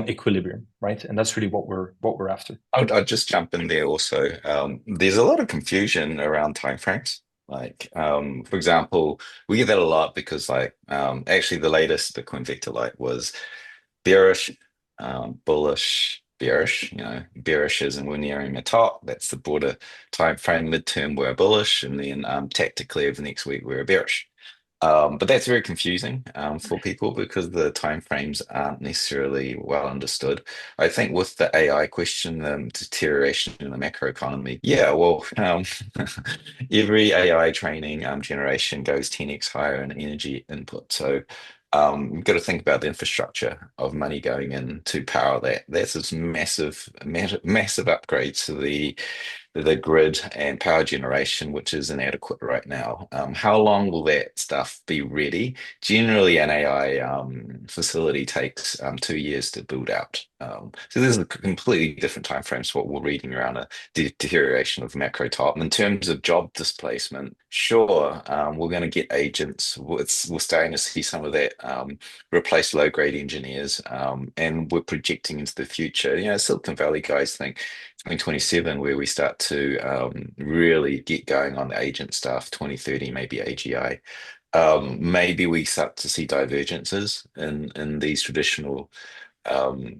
equilibrium, right? And that's really what we're after. I'd just jump in there also. There's a lot of confusion around timeframes. Like, for example, we get that a lot because, actually, the latest Bitcoin Vector Light was bearish, bullish, bearish. Bearish is, and we're nearing the top. That's the broader time frame. Midterm, we're bullish, and then tactically over the next week, we're bearish. But that's very confusing for people because the timeframes aren't necessarily well understood. I think with the AI question, the deterioration in the macroeconomy, yeah, well, every AI training generation goes 10x higher in energy input. So we've got to think about the infrastructure of money going in to power that. That's this massive upgrades to the grid and power generation, which is inadequate right now. How long will that stuff be ready? Generally, an AI facility takes 2 years to build out. So there's a completely different time frames to what we're reading around a deterioration of macro top. In terms of job displacement, sure, we're going to get agents. We're starting to see some of that replace low-grade engineers, and we're projecting into the future. Silicon Valley guys think 2027 where we start to really get going on the agent stuff, 2030 maybe AGI. Maybe we start to see divergences in these traditional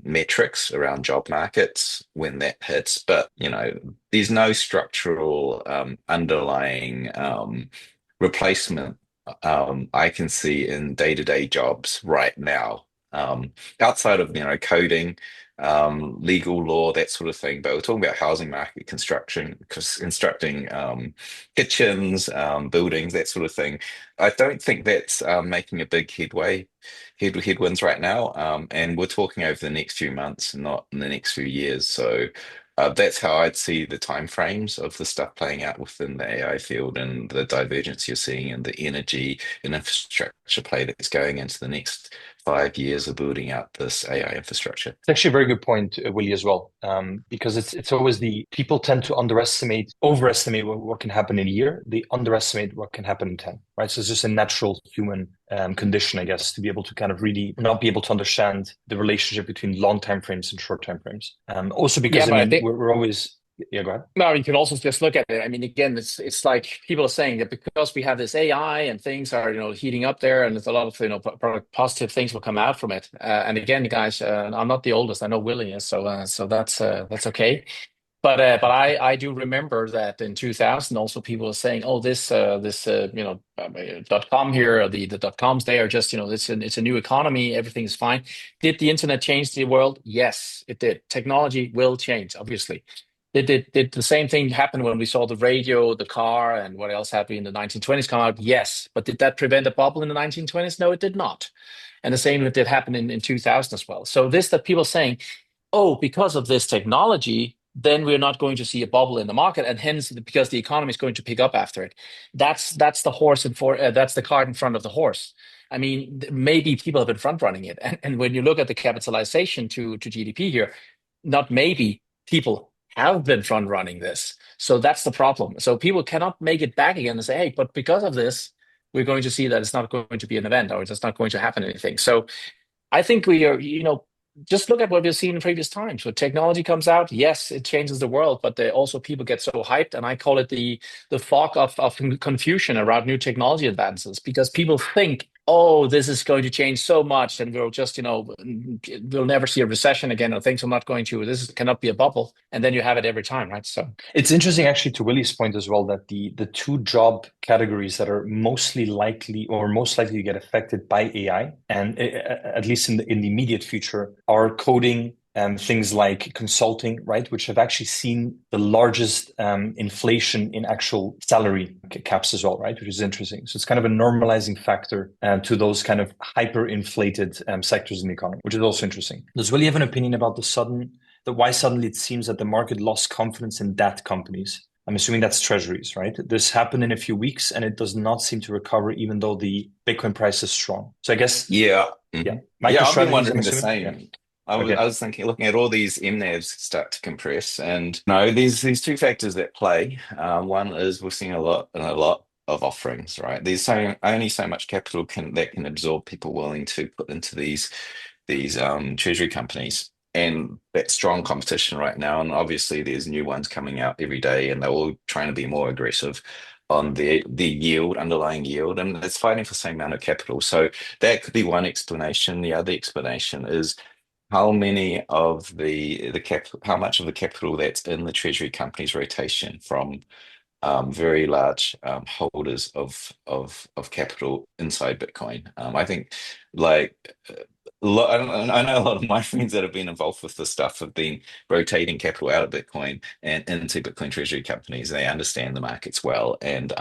metrics around job markets when that hits. But there's no structural underlying replacement I can see in day-to-day jobs right now, outside of coding, legal law, that sort of thing. But we're talking about housing market constructing kitchens, buildings, that sort of thing. I don't think that's making a big headwinds right now. And we're talking over the next few months, not in the next few years. So that's how I'd see the timeframes of the stuff playing out within the AI field and the divergence you're seeing in the energy and infrastructure play that's going into the next 5 years of building out this AI infrastructure. It's actually a very good point, Willy, as well, because it's always people tend to overestimate what can happen in a year. They underestimate what can happen in 10, right? So it's just a natural human condition, I guess, to be able to kind of really not be able to understand the relationship between long time frames and short time frames. Also because we're always. Yeah, go ahead. No, you can also just look at it. I mean, again, it's like people are saying that because we have this AI and things are heating up there, and there's a lot of positive things will come out from it. And again, guys, I'm not the oldest. I know Willy is, so that's okay. But I do remember that in 2000 also people were saying, oh, this .com here, or the .coms, they are just it's a new economy, everything is fine. Did the internet change the world? Yes, it did. Technology will change, obviously. Did the same thing happen when we saw the radio, the car, and what else happened in the 1920s come out? Yes. But did that prevent a bubble in the 1920s? No, it did not. And the same did happen in 2000 as well. So that people saying, oh, because of this technology, then we're not going to see a bubble in the market, and hence because the economy is going to pick up after it. That's the horse and that's the cart in front of the horse. I mean, maybe people have been front running it, and when you look at the capitalization to GDP here, not maybe, people have been front running this. So that's the problem. So people cannot make it back again and say, hey, but because of this, we're going to see that it's not going to be an event, or it's not going to happen anything. So I think we are, just look at what we've seen in previous times. When technology comes out, yes, it changes the world, but also people get so hyped, and I call it the fog of confusion around new technology advances, because people think, oh, this is going to change so much, and we'll just, we'll never see a recession again, or things are not going to, cannot be a bubble, and then you have it every time, right? So it's interesting, actually, to Willy's point as well, that the two job categories that are most likely to get affected by AI, and at least in the immediate future, are coding and things like consulting, right, which have actually seen the largest inflation in actual salary caps as well, right, which is interesting. So it's kind of a normalizing factor to those kind of hyper-inflated sectors in the economy, which is also interesting. Does Willy have an opinion about why suddenly it seems that the market lost confidence in debt companies? I'm assuming that's treasuries, right? This happened in a few weeks, and it does not seem to recover, even though the Bitcoin price is strong. So I guess, Yeah. yeah, Yeah, I've been MicroStrategy, wondering I'm the assuming. same. Yeah. I Okay. was thinking, looking at all these MNAVs start to compress, and no, these two factors that play. One is we're seeing a lot of offerings, right? There's only so much capital that can absorb people willing to put into these treasury companies, and that strong competition right now. And obviously, there's new ones coming out every day, and they're all trying to be more aggressive on the yield, underlying yield, and it's fighting for the same amount of capital. So that could be one explanation. The other explanation is how many of the capital, how much of the capital that's in the treasury company's rotation from very large holders of capital inside Bitcoin. I think like I know a lot of my friends that have been involved with this stuff have been rotating capital out of Bitcoin and into Bitcoin treasury companies. They understand the markets well, and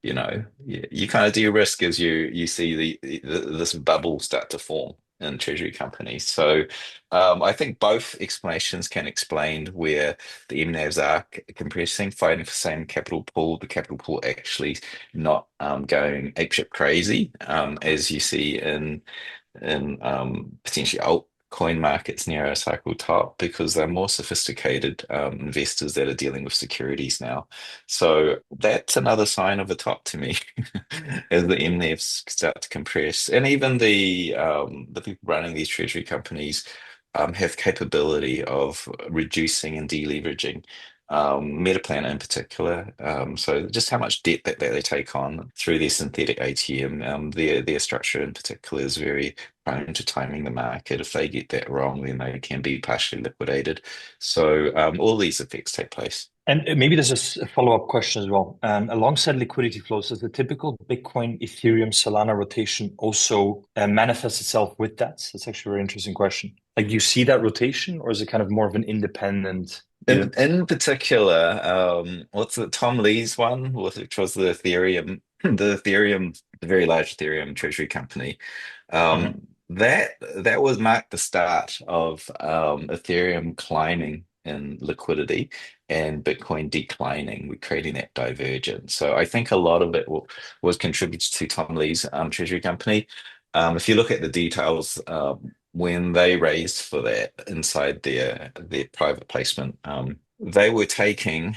you kind of de-risk as you see this bubble start to form in treasury companies. So I think both explanations can explain where the MNAVs are compressing, fighting for the same capital pool, the capital pool actually not going apeshit crazy, as you see in potentially altcoin markets near a cycle top, because they're more sophisticated investors that are dealing with securities now. So that's another sign of a top to me, as the MNEVs start to compress, and even the people running these treasury companies have capability of reducing and deleveraging. Metaplan in particular. So just how much debt that they take on through their synthetic ATM, their structure in particular is very prone to timing the market. If they get that wrong, then they can be partially liquidated. So all these effects take place. And maybe there's a follow-up question as well. Alongside liquidity flows, does the typical Bitcoin, Ethereum, Solana rotation also manifest itself with that? That's actually a very interesting question. Like, do you see that rotation, or is it kind of more of an independent? In particular, what's the Tom Lee's one, which was the Ethereum, the very large Ethereum treasury company. That was marked the start of Ethereum climbing in liquidity and Bitcoin declining, creating that divergence. So I think a lot of it was contributed to Tom Lee's treasury company. If you look at the details, when they raised for that inside their private placement, they were taking,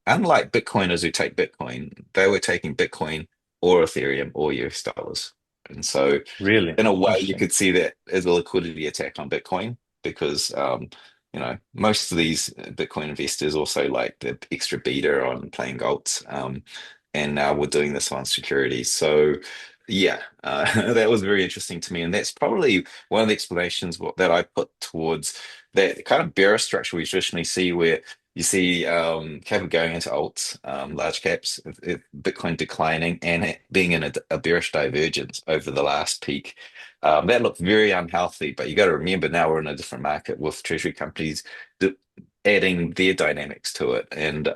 unlike Bitcoiners who take Bitcoin, they were taking Bitcoin or Ethereum or US dollars. And so Really? in a way, you Interesting. could see that as a liquidity attack on Bitcoin, because most of these Bitcoin investors also like the extra beta on playing alts, and now we're doing this on securities. So yeah, that was very interesting to me, and that's probably one of the explanations that I put towards that kind of bearish structure we traditionally see, where you see capital going into alts, large caps, Bitcoin declining, and it being in a bearish divergence over the last peak. That looked very unhealthy, but you got to remember now we're in a different market with treasury companies adding their dynamics to it. And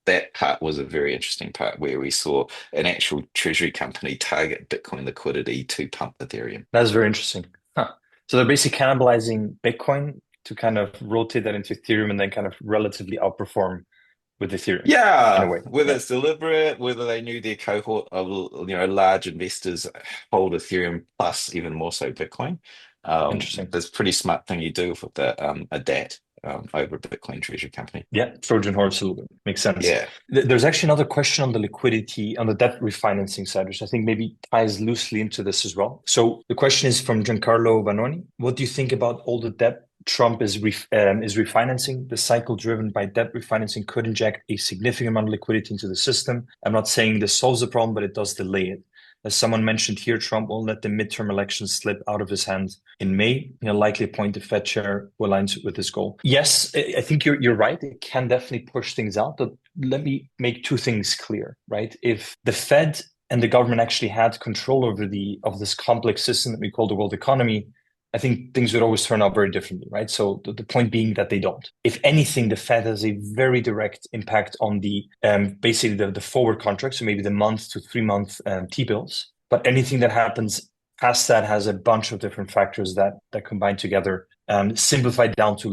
that part was a very interesting part, where we saw an actual treasury company target Bitcoin liquidity to pump Ethereum. That's very interesting. Huh. So they're basically cannibalizing Bitcoin to kind of rotate that into Ethereum and then kind of relatively outperform with Ethereum in a Yeah, way. whether Yeah, it's deliberate, whether they knew their cohort of large investors hold Ethereum plus even more so Bitcoin. interesting. That's a pretty smart thing you do with a DAT over a Bitcoin treasury company. Yeah, Trojan horse a little bit. Makes sense. Yeah. There's actually another question on the liquidity, on the debt refinancing side, which I think maybe ties loosely into this as well. So the question is from Giancarlo Vanoni. What do you think about all the debt Trump is refinancing? The cycle driven by debt refinancing could inject a significant amount of liquidity into the system. I'm not saying this solves the problem, but it does delay it. As someone mentioned here, Trump won't let the midterm elections slip out of his hands in May. He'll likely appoint the Fed chair who aligns with his goal. Yes, I think you're right. It can definitely push things out, but let me make two things clear, right? If the Fed and the government actually had control over of this complex system that we call the world economy, I think things would always turn out very differently, right? So the point being that they don't. If anything, the Fed has a very direct impact on the basically the forward contracts, so maybe the month to 3 month T-bills. But anything that happens past that has a bunch of different factors that combine together, simplified down to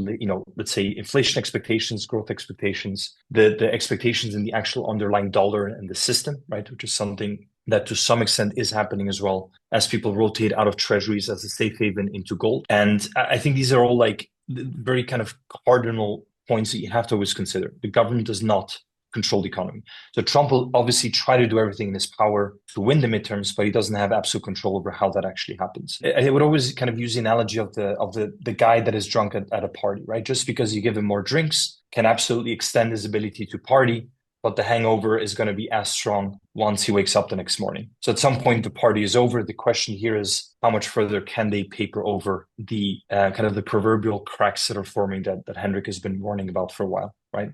let's say inflation expectations, growth expectations, the expectations in the actual underlying dollar and the system, right? Which is something that to some extent is happening as well as people rotate out of treasuries as a safe haven into gold. And I think these are all like very kind of cardinal points that you have to always consider. The government does not control the economy. So Trump will obviously try to do everything in his power to win the midterms, but he doesn't have absolute control over how that actually happens. I would always kind of use the analogy of the guy that is drunk at a party, right? Just because you give him more drinks can absolutely extend his ability to party, but the hangover is going to be as strong once he wakes up the next morning. So at some point, the party is over. The question here is how much further can they paper over the kind of the proverbial cracks that are forming that Henrik has been warning about for a while, right?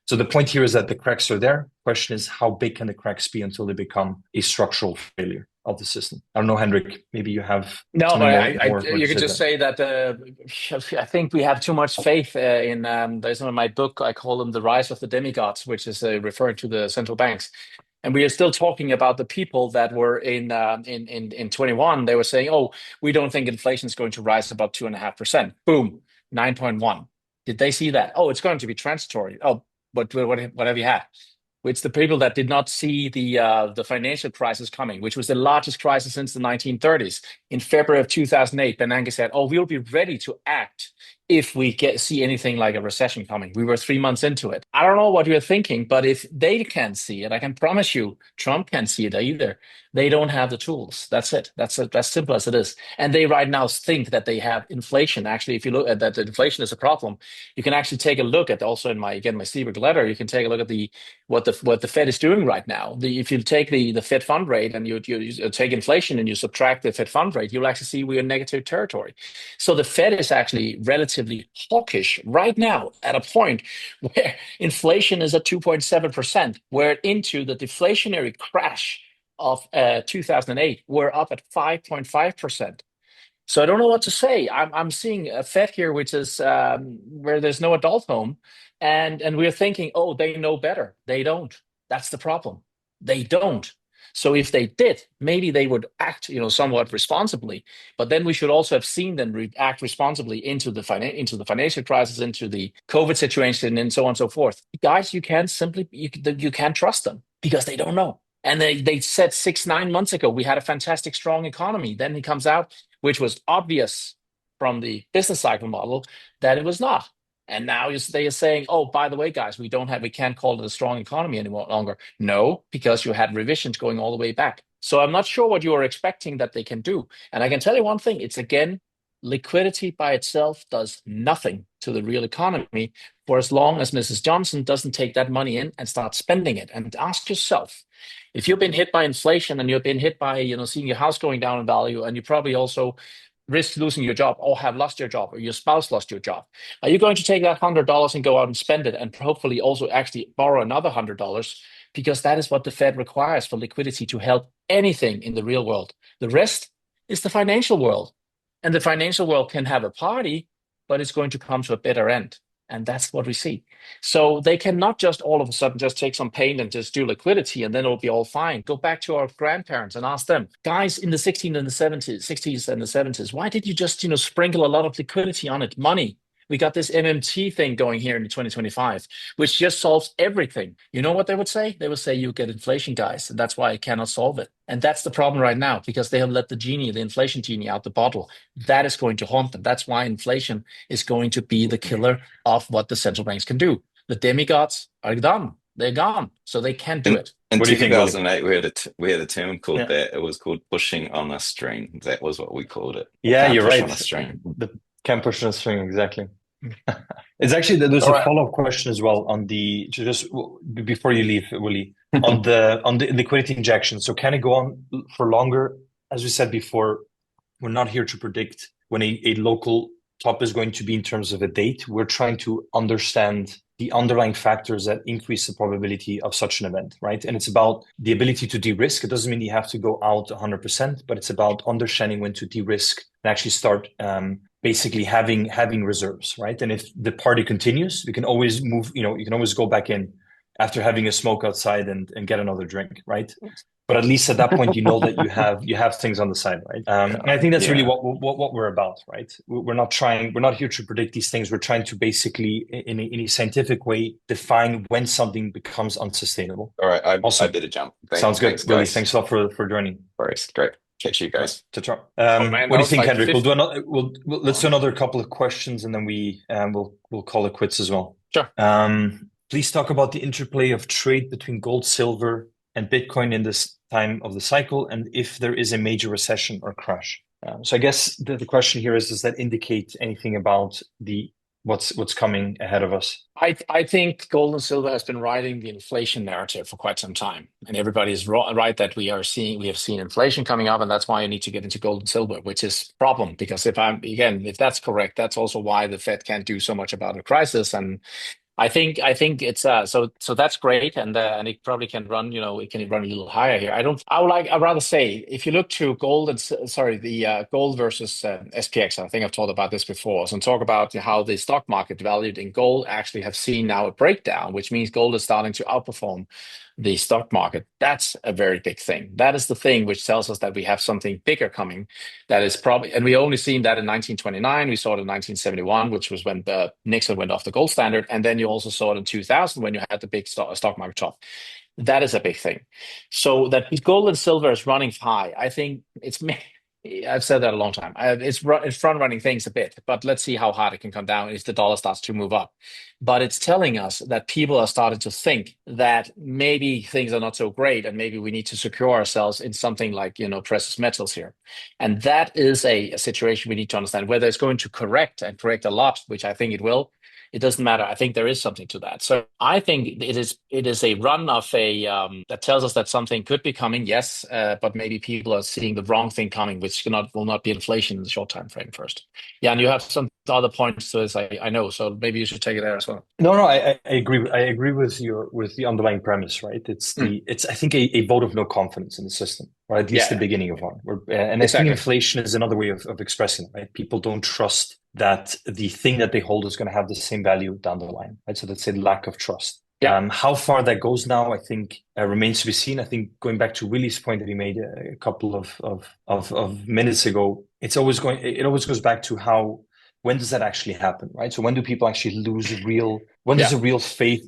So the point here is that the cracks are there. Question is, how big can the cracks be until they become a structural failure of the system? I don't know, Henrik, maybe you have No, something more you could just say that I think we have too much faith in. There's in my book, I call them the rise of the demigods, which is referring to the central banks. And we are still talking about the people that were in 21. They were saying, "Oh, we don't think inflation is going to rise above 2.5%." Boom, 9.1. Did they see that? Oh, it's going to be transitory. Oh, but what have you had? It's the people that did not see the financial crisis coming, which was the largest crisis since the 1930s. In February of 2008, Bernanke said, "Oh, we'll be ready to act if we see anything like a recession coming." We were 3 months into it. I don't know what you're thinking, but if they can't see it, I can promise you, Trump can't see it either. They don't have the tools. That's it. That's simple as it is. And they right now think that they have inflation. Actually, if you look at that, inflation is a problem. You can actually take a look at also in my Zeberg letter. You can take a look at what the Fed is doing right now. If you take the Fed fund rate and you take inflation and you subtract the Fed fund rate, you'll actually see we're in negative territory. So the Fed is actually relatively hawkish right now at a point where inflation is at 2.7%. We're into the deflationary crash of 2008. We're up at 5.5%. So I don't know what to say. I'm seeing a Fed here, which is where there's no adult home, and we're thinking, oh, they know better. They don't. That's the problem. They don't. So if they did, maybe they would act, somewhat responsibly. But then we should also have seen them act responsibly into the financial crisis, into the COVID situation, and so on and so forth. Guys, you can't trust them because they don't know. And they said 9 months ago, we had a fantastic, strong economy. Then he comes out, which was obvious from the business cycle model that it was not. And now they are saying, oh, by the way, guys, we can't call it a strong economy any longer. No, because you had revisions going all the way back. So I'm not sure what you are expecting that they can do. And I can tell you one thing, it's again, liquidity by itself does nothing to the real economy for as long as Mrs. Johnson doesn't take that money in and start spending it. And ask yourself, if you've been hit by inflation and you've been hit by, seeing your house going down in value, and you probably also risk losing your job or have lost your job or your spouse lost your job, are you going to take that $100 and go out and spend it and hopefully also actually borrow another $100? Because that is what the Fed requires for liquidity to help anything in the real world. The rest is the financial world. And the financial world can have a party, but it's going to come to a bitter end. And that's what we see. So they cannot just all of a sudden just take some pain and just do liquidity and then it'll be all fine. Go back to our grandparents and ask them, guys in the 60s and the 70s, why did you just, sprinkle a lot of liquidity on it, money? We got this MMT thing going here in 2025, which just solves everything. You know what they would say? They would say you get inflation, guys, and that's why I cannot solve it. And that's the problem right now, because they have let the inflation genie out the bottle. That is going to haunt them. That's why inflation is going to be the killer of what the central banks can do. The demigods are done. They're gone, so they can't do it. In What do you think, Willy? 2008, we had a term called that. It was called pushing on a string. That was what we called it. Yeah, Can't you're push right. on a string. The can't push on a string, exactly. It's actually there's a follow-up question as well on the just before you leave, Willy, on the liquidity injection. So can it go on for longer? As we said before, we're not here to predict when a local top is going to be in terms of a date. We're trying to understand the underlying factors that increase the probability of such an event, right? And it's about the ability to de-risk. It doesn't mean you have to go out 100%, but it's about understanding when to de-risk and actually start basically having reserves, right? And if the party continues, we can always move, you can always go back in after having a smoke outside and get another drink, right? But at least at that point, you know that you have things on the side, right? And I think that's really what we're about, right? We're not here to predict these things. We're trying to basically, in a scientific way, define when something becomes unsustainable. All right, I Awesome. better jump. Sounds good, Thanks, Willy. guys. Thanks a lot for joining. All right, great. Catch you guys. Man, that what do you was think, like Henrik? 50. Let's do another couple of questions, and then we'll call it quits as well. Sure. Please talk about the interplay of trade between gold, silver, and Bitcoin in this time of the cycle, and if there is a major recession or crash. So I guess the question here is, does that indicate anything about what's coming ahead of us? I think gold and silver has been riding the inflation narrative for quite some time, and everybody is right that we have seen inflation coming up, and that's why you need to get into gold and silver, which is a problem, because if that's correct, that's also why the Fed can't do so much about the crisis. And I think it's so that's great, and it probably can run, it can run a little higher here. I'd rather say, if you look to gold the gold versus SPX, I think I've talked about this before. So talk about how the stock market valued in gold actually have seen now a breakdown, which means gold is starting to outperform the stock market. That's a very big thing. That is the thing which tells us that we have something bigger coming. That is probably, and we only seen that in 1929. We saw it in 1971, which was when Nixon went off the gold standard, and then you also saw it in 2000 when you had the big stock market top. That is a big thing. So that gold and silver is running high. I think I've said that a long time. It's front running things a bit, but let's see how hard it can come down if the dollar starts to move up. But it's telling us that people are starting to think that maybe things are not so great, and maybe we need to secure ourselves in something like precious metals here. And that is a situation we need to understand. Whether it's going to correct a lot, which I think it will. It doesn't matter. I think there is something to that. So I think it is a run of that tells us that something could be coming, yes, but maybe people are seeing the wrong thing coming, which will not be inflation in the short time frame first. Yeah, and you have some other points to this, I know. So maybe you should take it there as well. No, I agree. I agree with the underlying premise, right? It's I think a vote of no confidence in the system, or at least the beginning of one. And exactly. I think inflation is another way of expressing it, right? People don't trust that the thing that they hold is going to have the same value down the line, right? So that's a lack of trust. Yeah. How far that goes now, I think remains to be seen. I think going back to Willy's point that he made a couple of minutes ago, it always goes back to when does that actually happen, right? So when do people actually does a real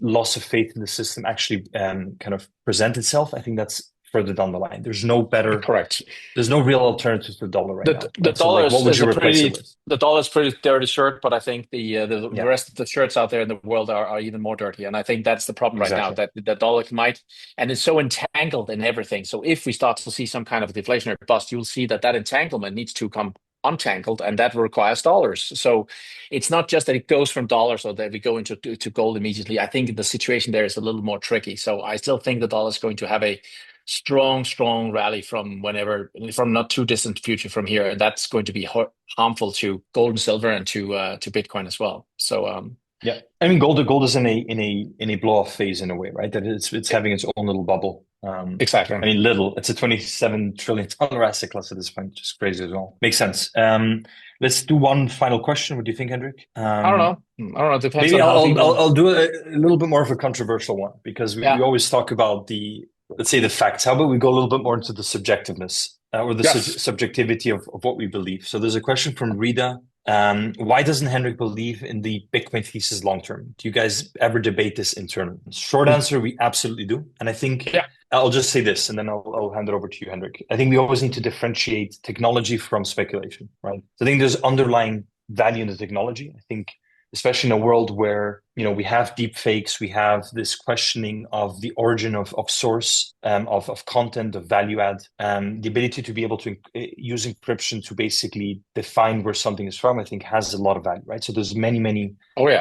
loss of faith in the system actually kind of present itself? I think that's further down the line. There's no better. Correct. There's no real alternative to the dollar right now. The dollar what would you replace it with? The dollar is pretty dirty shirt, but I think the rest of the shirts out there in the world are even more dirty. And I think that's the problem right now, that the dollar might, and it's so entangled in everything. So if we start to see some kind of deflationary bust, you'll see that entanglement needs to come untangled, and that requires dollars. So it's not just that it goes from dollars or that we go into gold immediately. I think the situation there is a little more tricky. So I still think the dollar is going to have a strong rally from not too distant future from here, and that's going to be harmful to gold and silver and to Bitcoin as well. So yeah, I mean, gold is in a blow off phase in a way, right? That it's having its own little bubble. Exactly. I mean, it's a 27 trillion dollar asset class at this point, which is crazy as well. Makes sense. Let's do one final question. What do you think, Henrik? I don't know. It depends. Maybe I'll do a little bit more of a controversial one, because we always talk about let's say the facts. How about we go a little bit more into the subjectiveness or the subjectivity of what we believe? So there's a question from Rita Why doesn't Henrik believe in the Bitcoin thesis long term? Do you guys ever debate this internally? Short answer, we absolutely do. And I think I'll just say this, and then I'll hand it over to you, Henrik. I think we always need to differentiate technology from speculation, right? So I think there's underlying value in the technology. I think especially in a world where we have deep fakes, we have this questioning of the origin of source, of content, of value add, the ability to be able to use encryption to basically define where something is from, I think has a lot of value, right? So there's many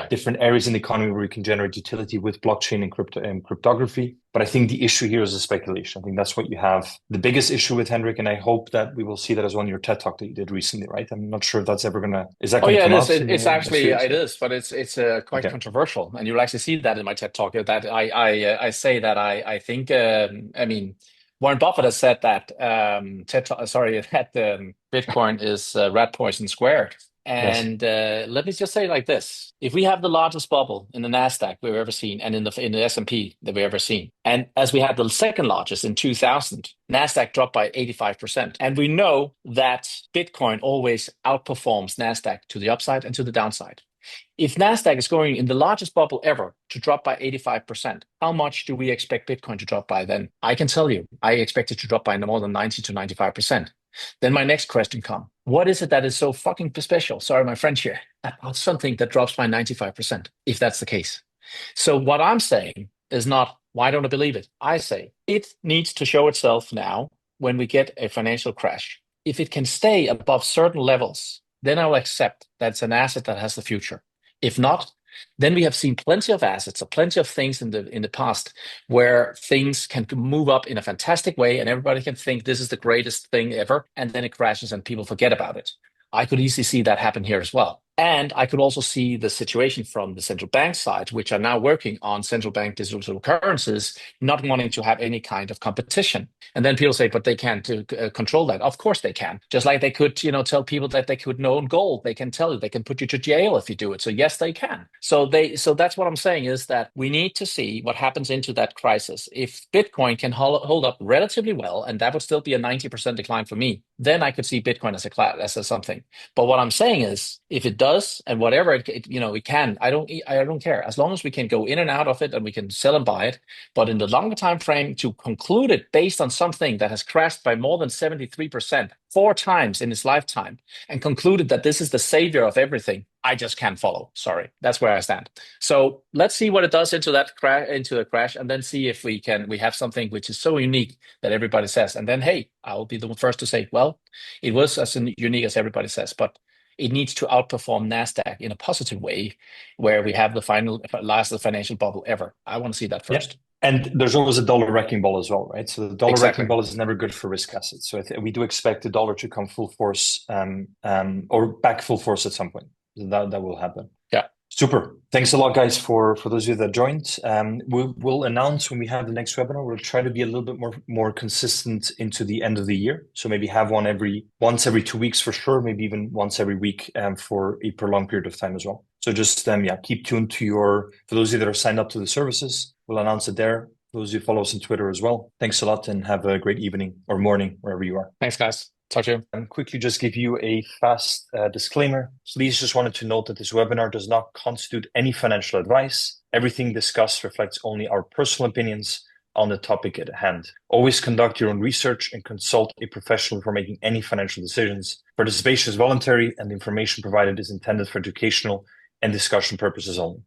different areas in the economy where you can generate utility with blockchain and cryptography. But I think the issue here is the speculation. I think that's what you have the biggest issue with, Henrik, and I hope that we will see that as well in your TED Talk that you did recently, right? I'm not sure if that's ever gonna come out. It's actually it is, but it's quite controversial, and you'll actually see that in my TED Talk. That I say that I think Warren Buffett has said that Bitcoin is rat poison squared. And let me just say it like this: if we have the largest bubble in the Nasdaq we've ever seen, and in the S&P that we've ever seen, and as we had the second largest in 2000, Nasdaq dropped by 85%, and we know that Bitcoin always outperforms Nasdaq to the upside and to the downside. If Nasdaq is going in the largest bubble ever to drop by 85%, how much do we expect Bitcoin to drop by then? I can tell you, I expect it to drop by more than 90 to 95%. Then my next question comes: what is it that is so fucking special, sorry my French here, about something that drops by 95%, if that's the case? So what I'm saying is not, why don't I believe it? I say it needs to show itself now when we get a financial crash. If it can stay above certain levels, then I'll accept that it's an asset that has the future. If not, then we have seen plenty of assets or plenty of things in the past where things can move up in a fantastic way and everybody can think this is the greatest thing ever, and then it crashes and people forget about it. I could easily see that happen here as well. And I could also see the situation from the central bank side, which are now working on central bank digital currencies, not wanting to have any kind of competition. And then people say, but they can't control that. Of course they can. Just like they could, tell people that they could own gold. They can tell you, they can put you to jail if you do it. So yes, they can. So that's what I'm saying, is that we need to see what happens into that crisis. If Bitcoin can hold up relatively well, and that would still be a 90% decline for me, then I could see Bitcoin as a something. But what I'm saying is, if it does, and whatever it can, I don't care, as long as we can go in and out of it and we can sell and buy it. But in the longer time frame, to conclude it based on something that has crashed by more than 73% 4 times in its lifetime, and concluded that this is the savior of everything, I just can't follow. Sorry, that's where I stand. So let's see what it does into the crash, and then see if we have something which is so unique that everybody says. And then, hey, I will be the first to say, well, it was as unique as everybody says, but it needs to outperform Nasdaq in a positive way, where we have the last financial bubble ever. I want to see that first. Yeah. And there's always a dollar wrecking ball as well, right? So the dollar wrecking ball is never good for risk assets. So we do expect the dollar to come full force, or back full force at some point. That will happen. Yeah. Super. Thanks a lot, guys, for those of you that joined. We'll announce when we have the next webinar. We'll try to be a little bit more consistent into the end of the year. So maybe have one once every 2 weeks for sure, maybe even once every week for a prolonged period of time as well. So just keep tuned for those of you that are signed up to the services, we'll announce it there. Those of you who follow us on Twitter as well. Thanks a lot, and have a great evening or morning wherever you are. Thanks, guys. Talk to you. And quickly just give you a fast disclaimer. Please just wanted to note that this webinar does not constitute any financial advice. Everything discussed reflects only our personal opinions on the topic at hand. Always conduct your own research and consult a professional before making any financial decisions. Participation is voluntary, and the information provided is intended for educational and discussion purposes only.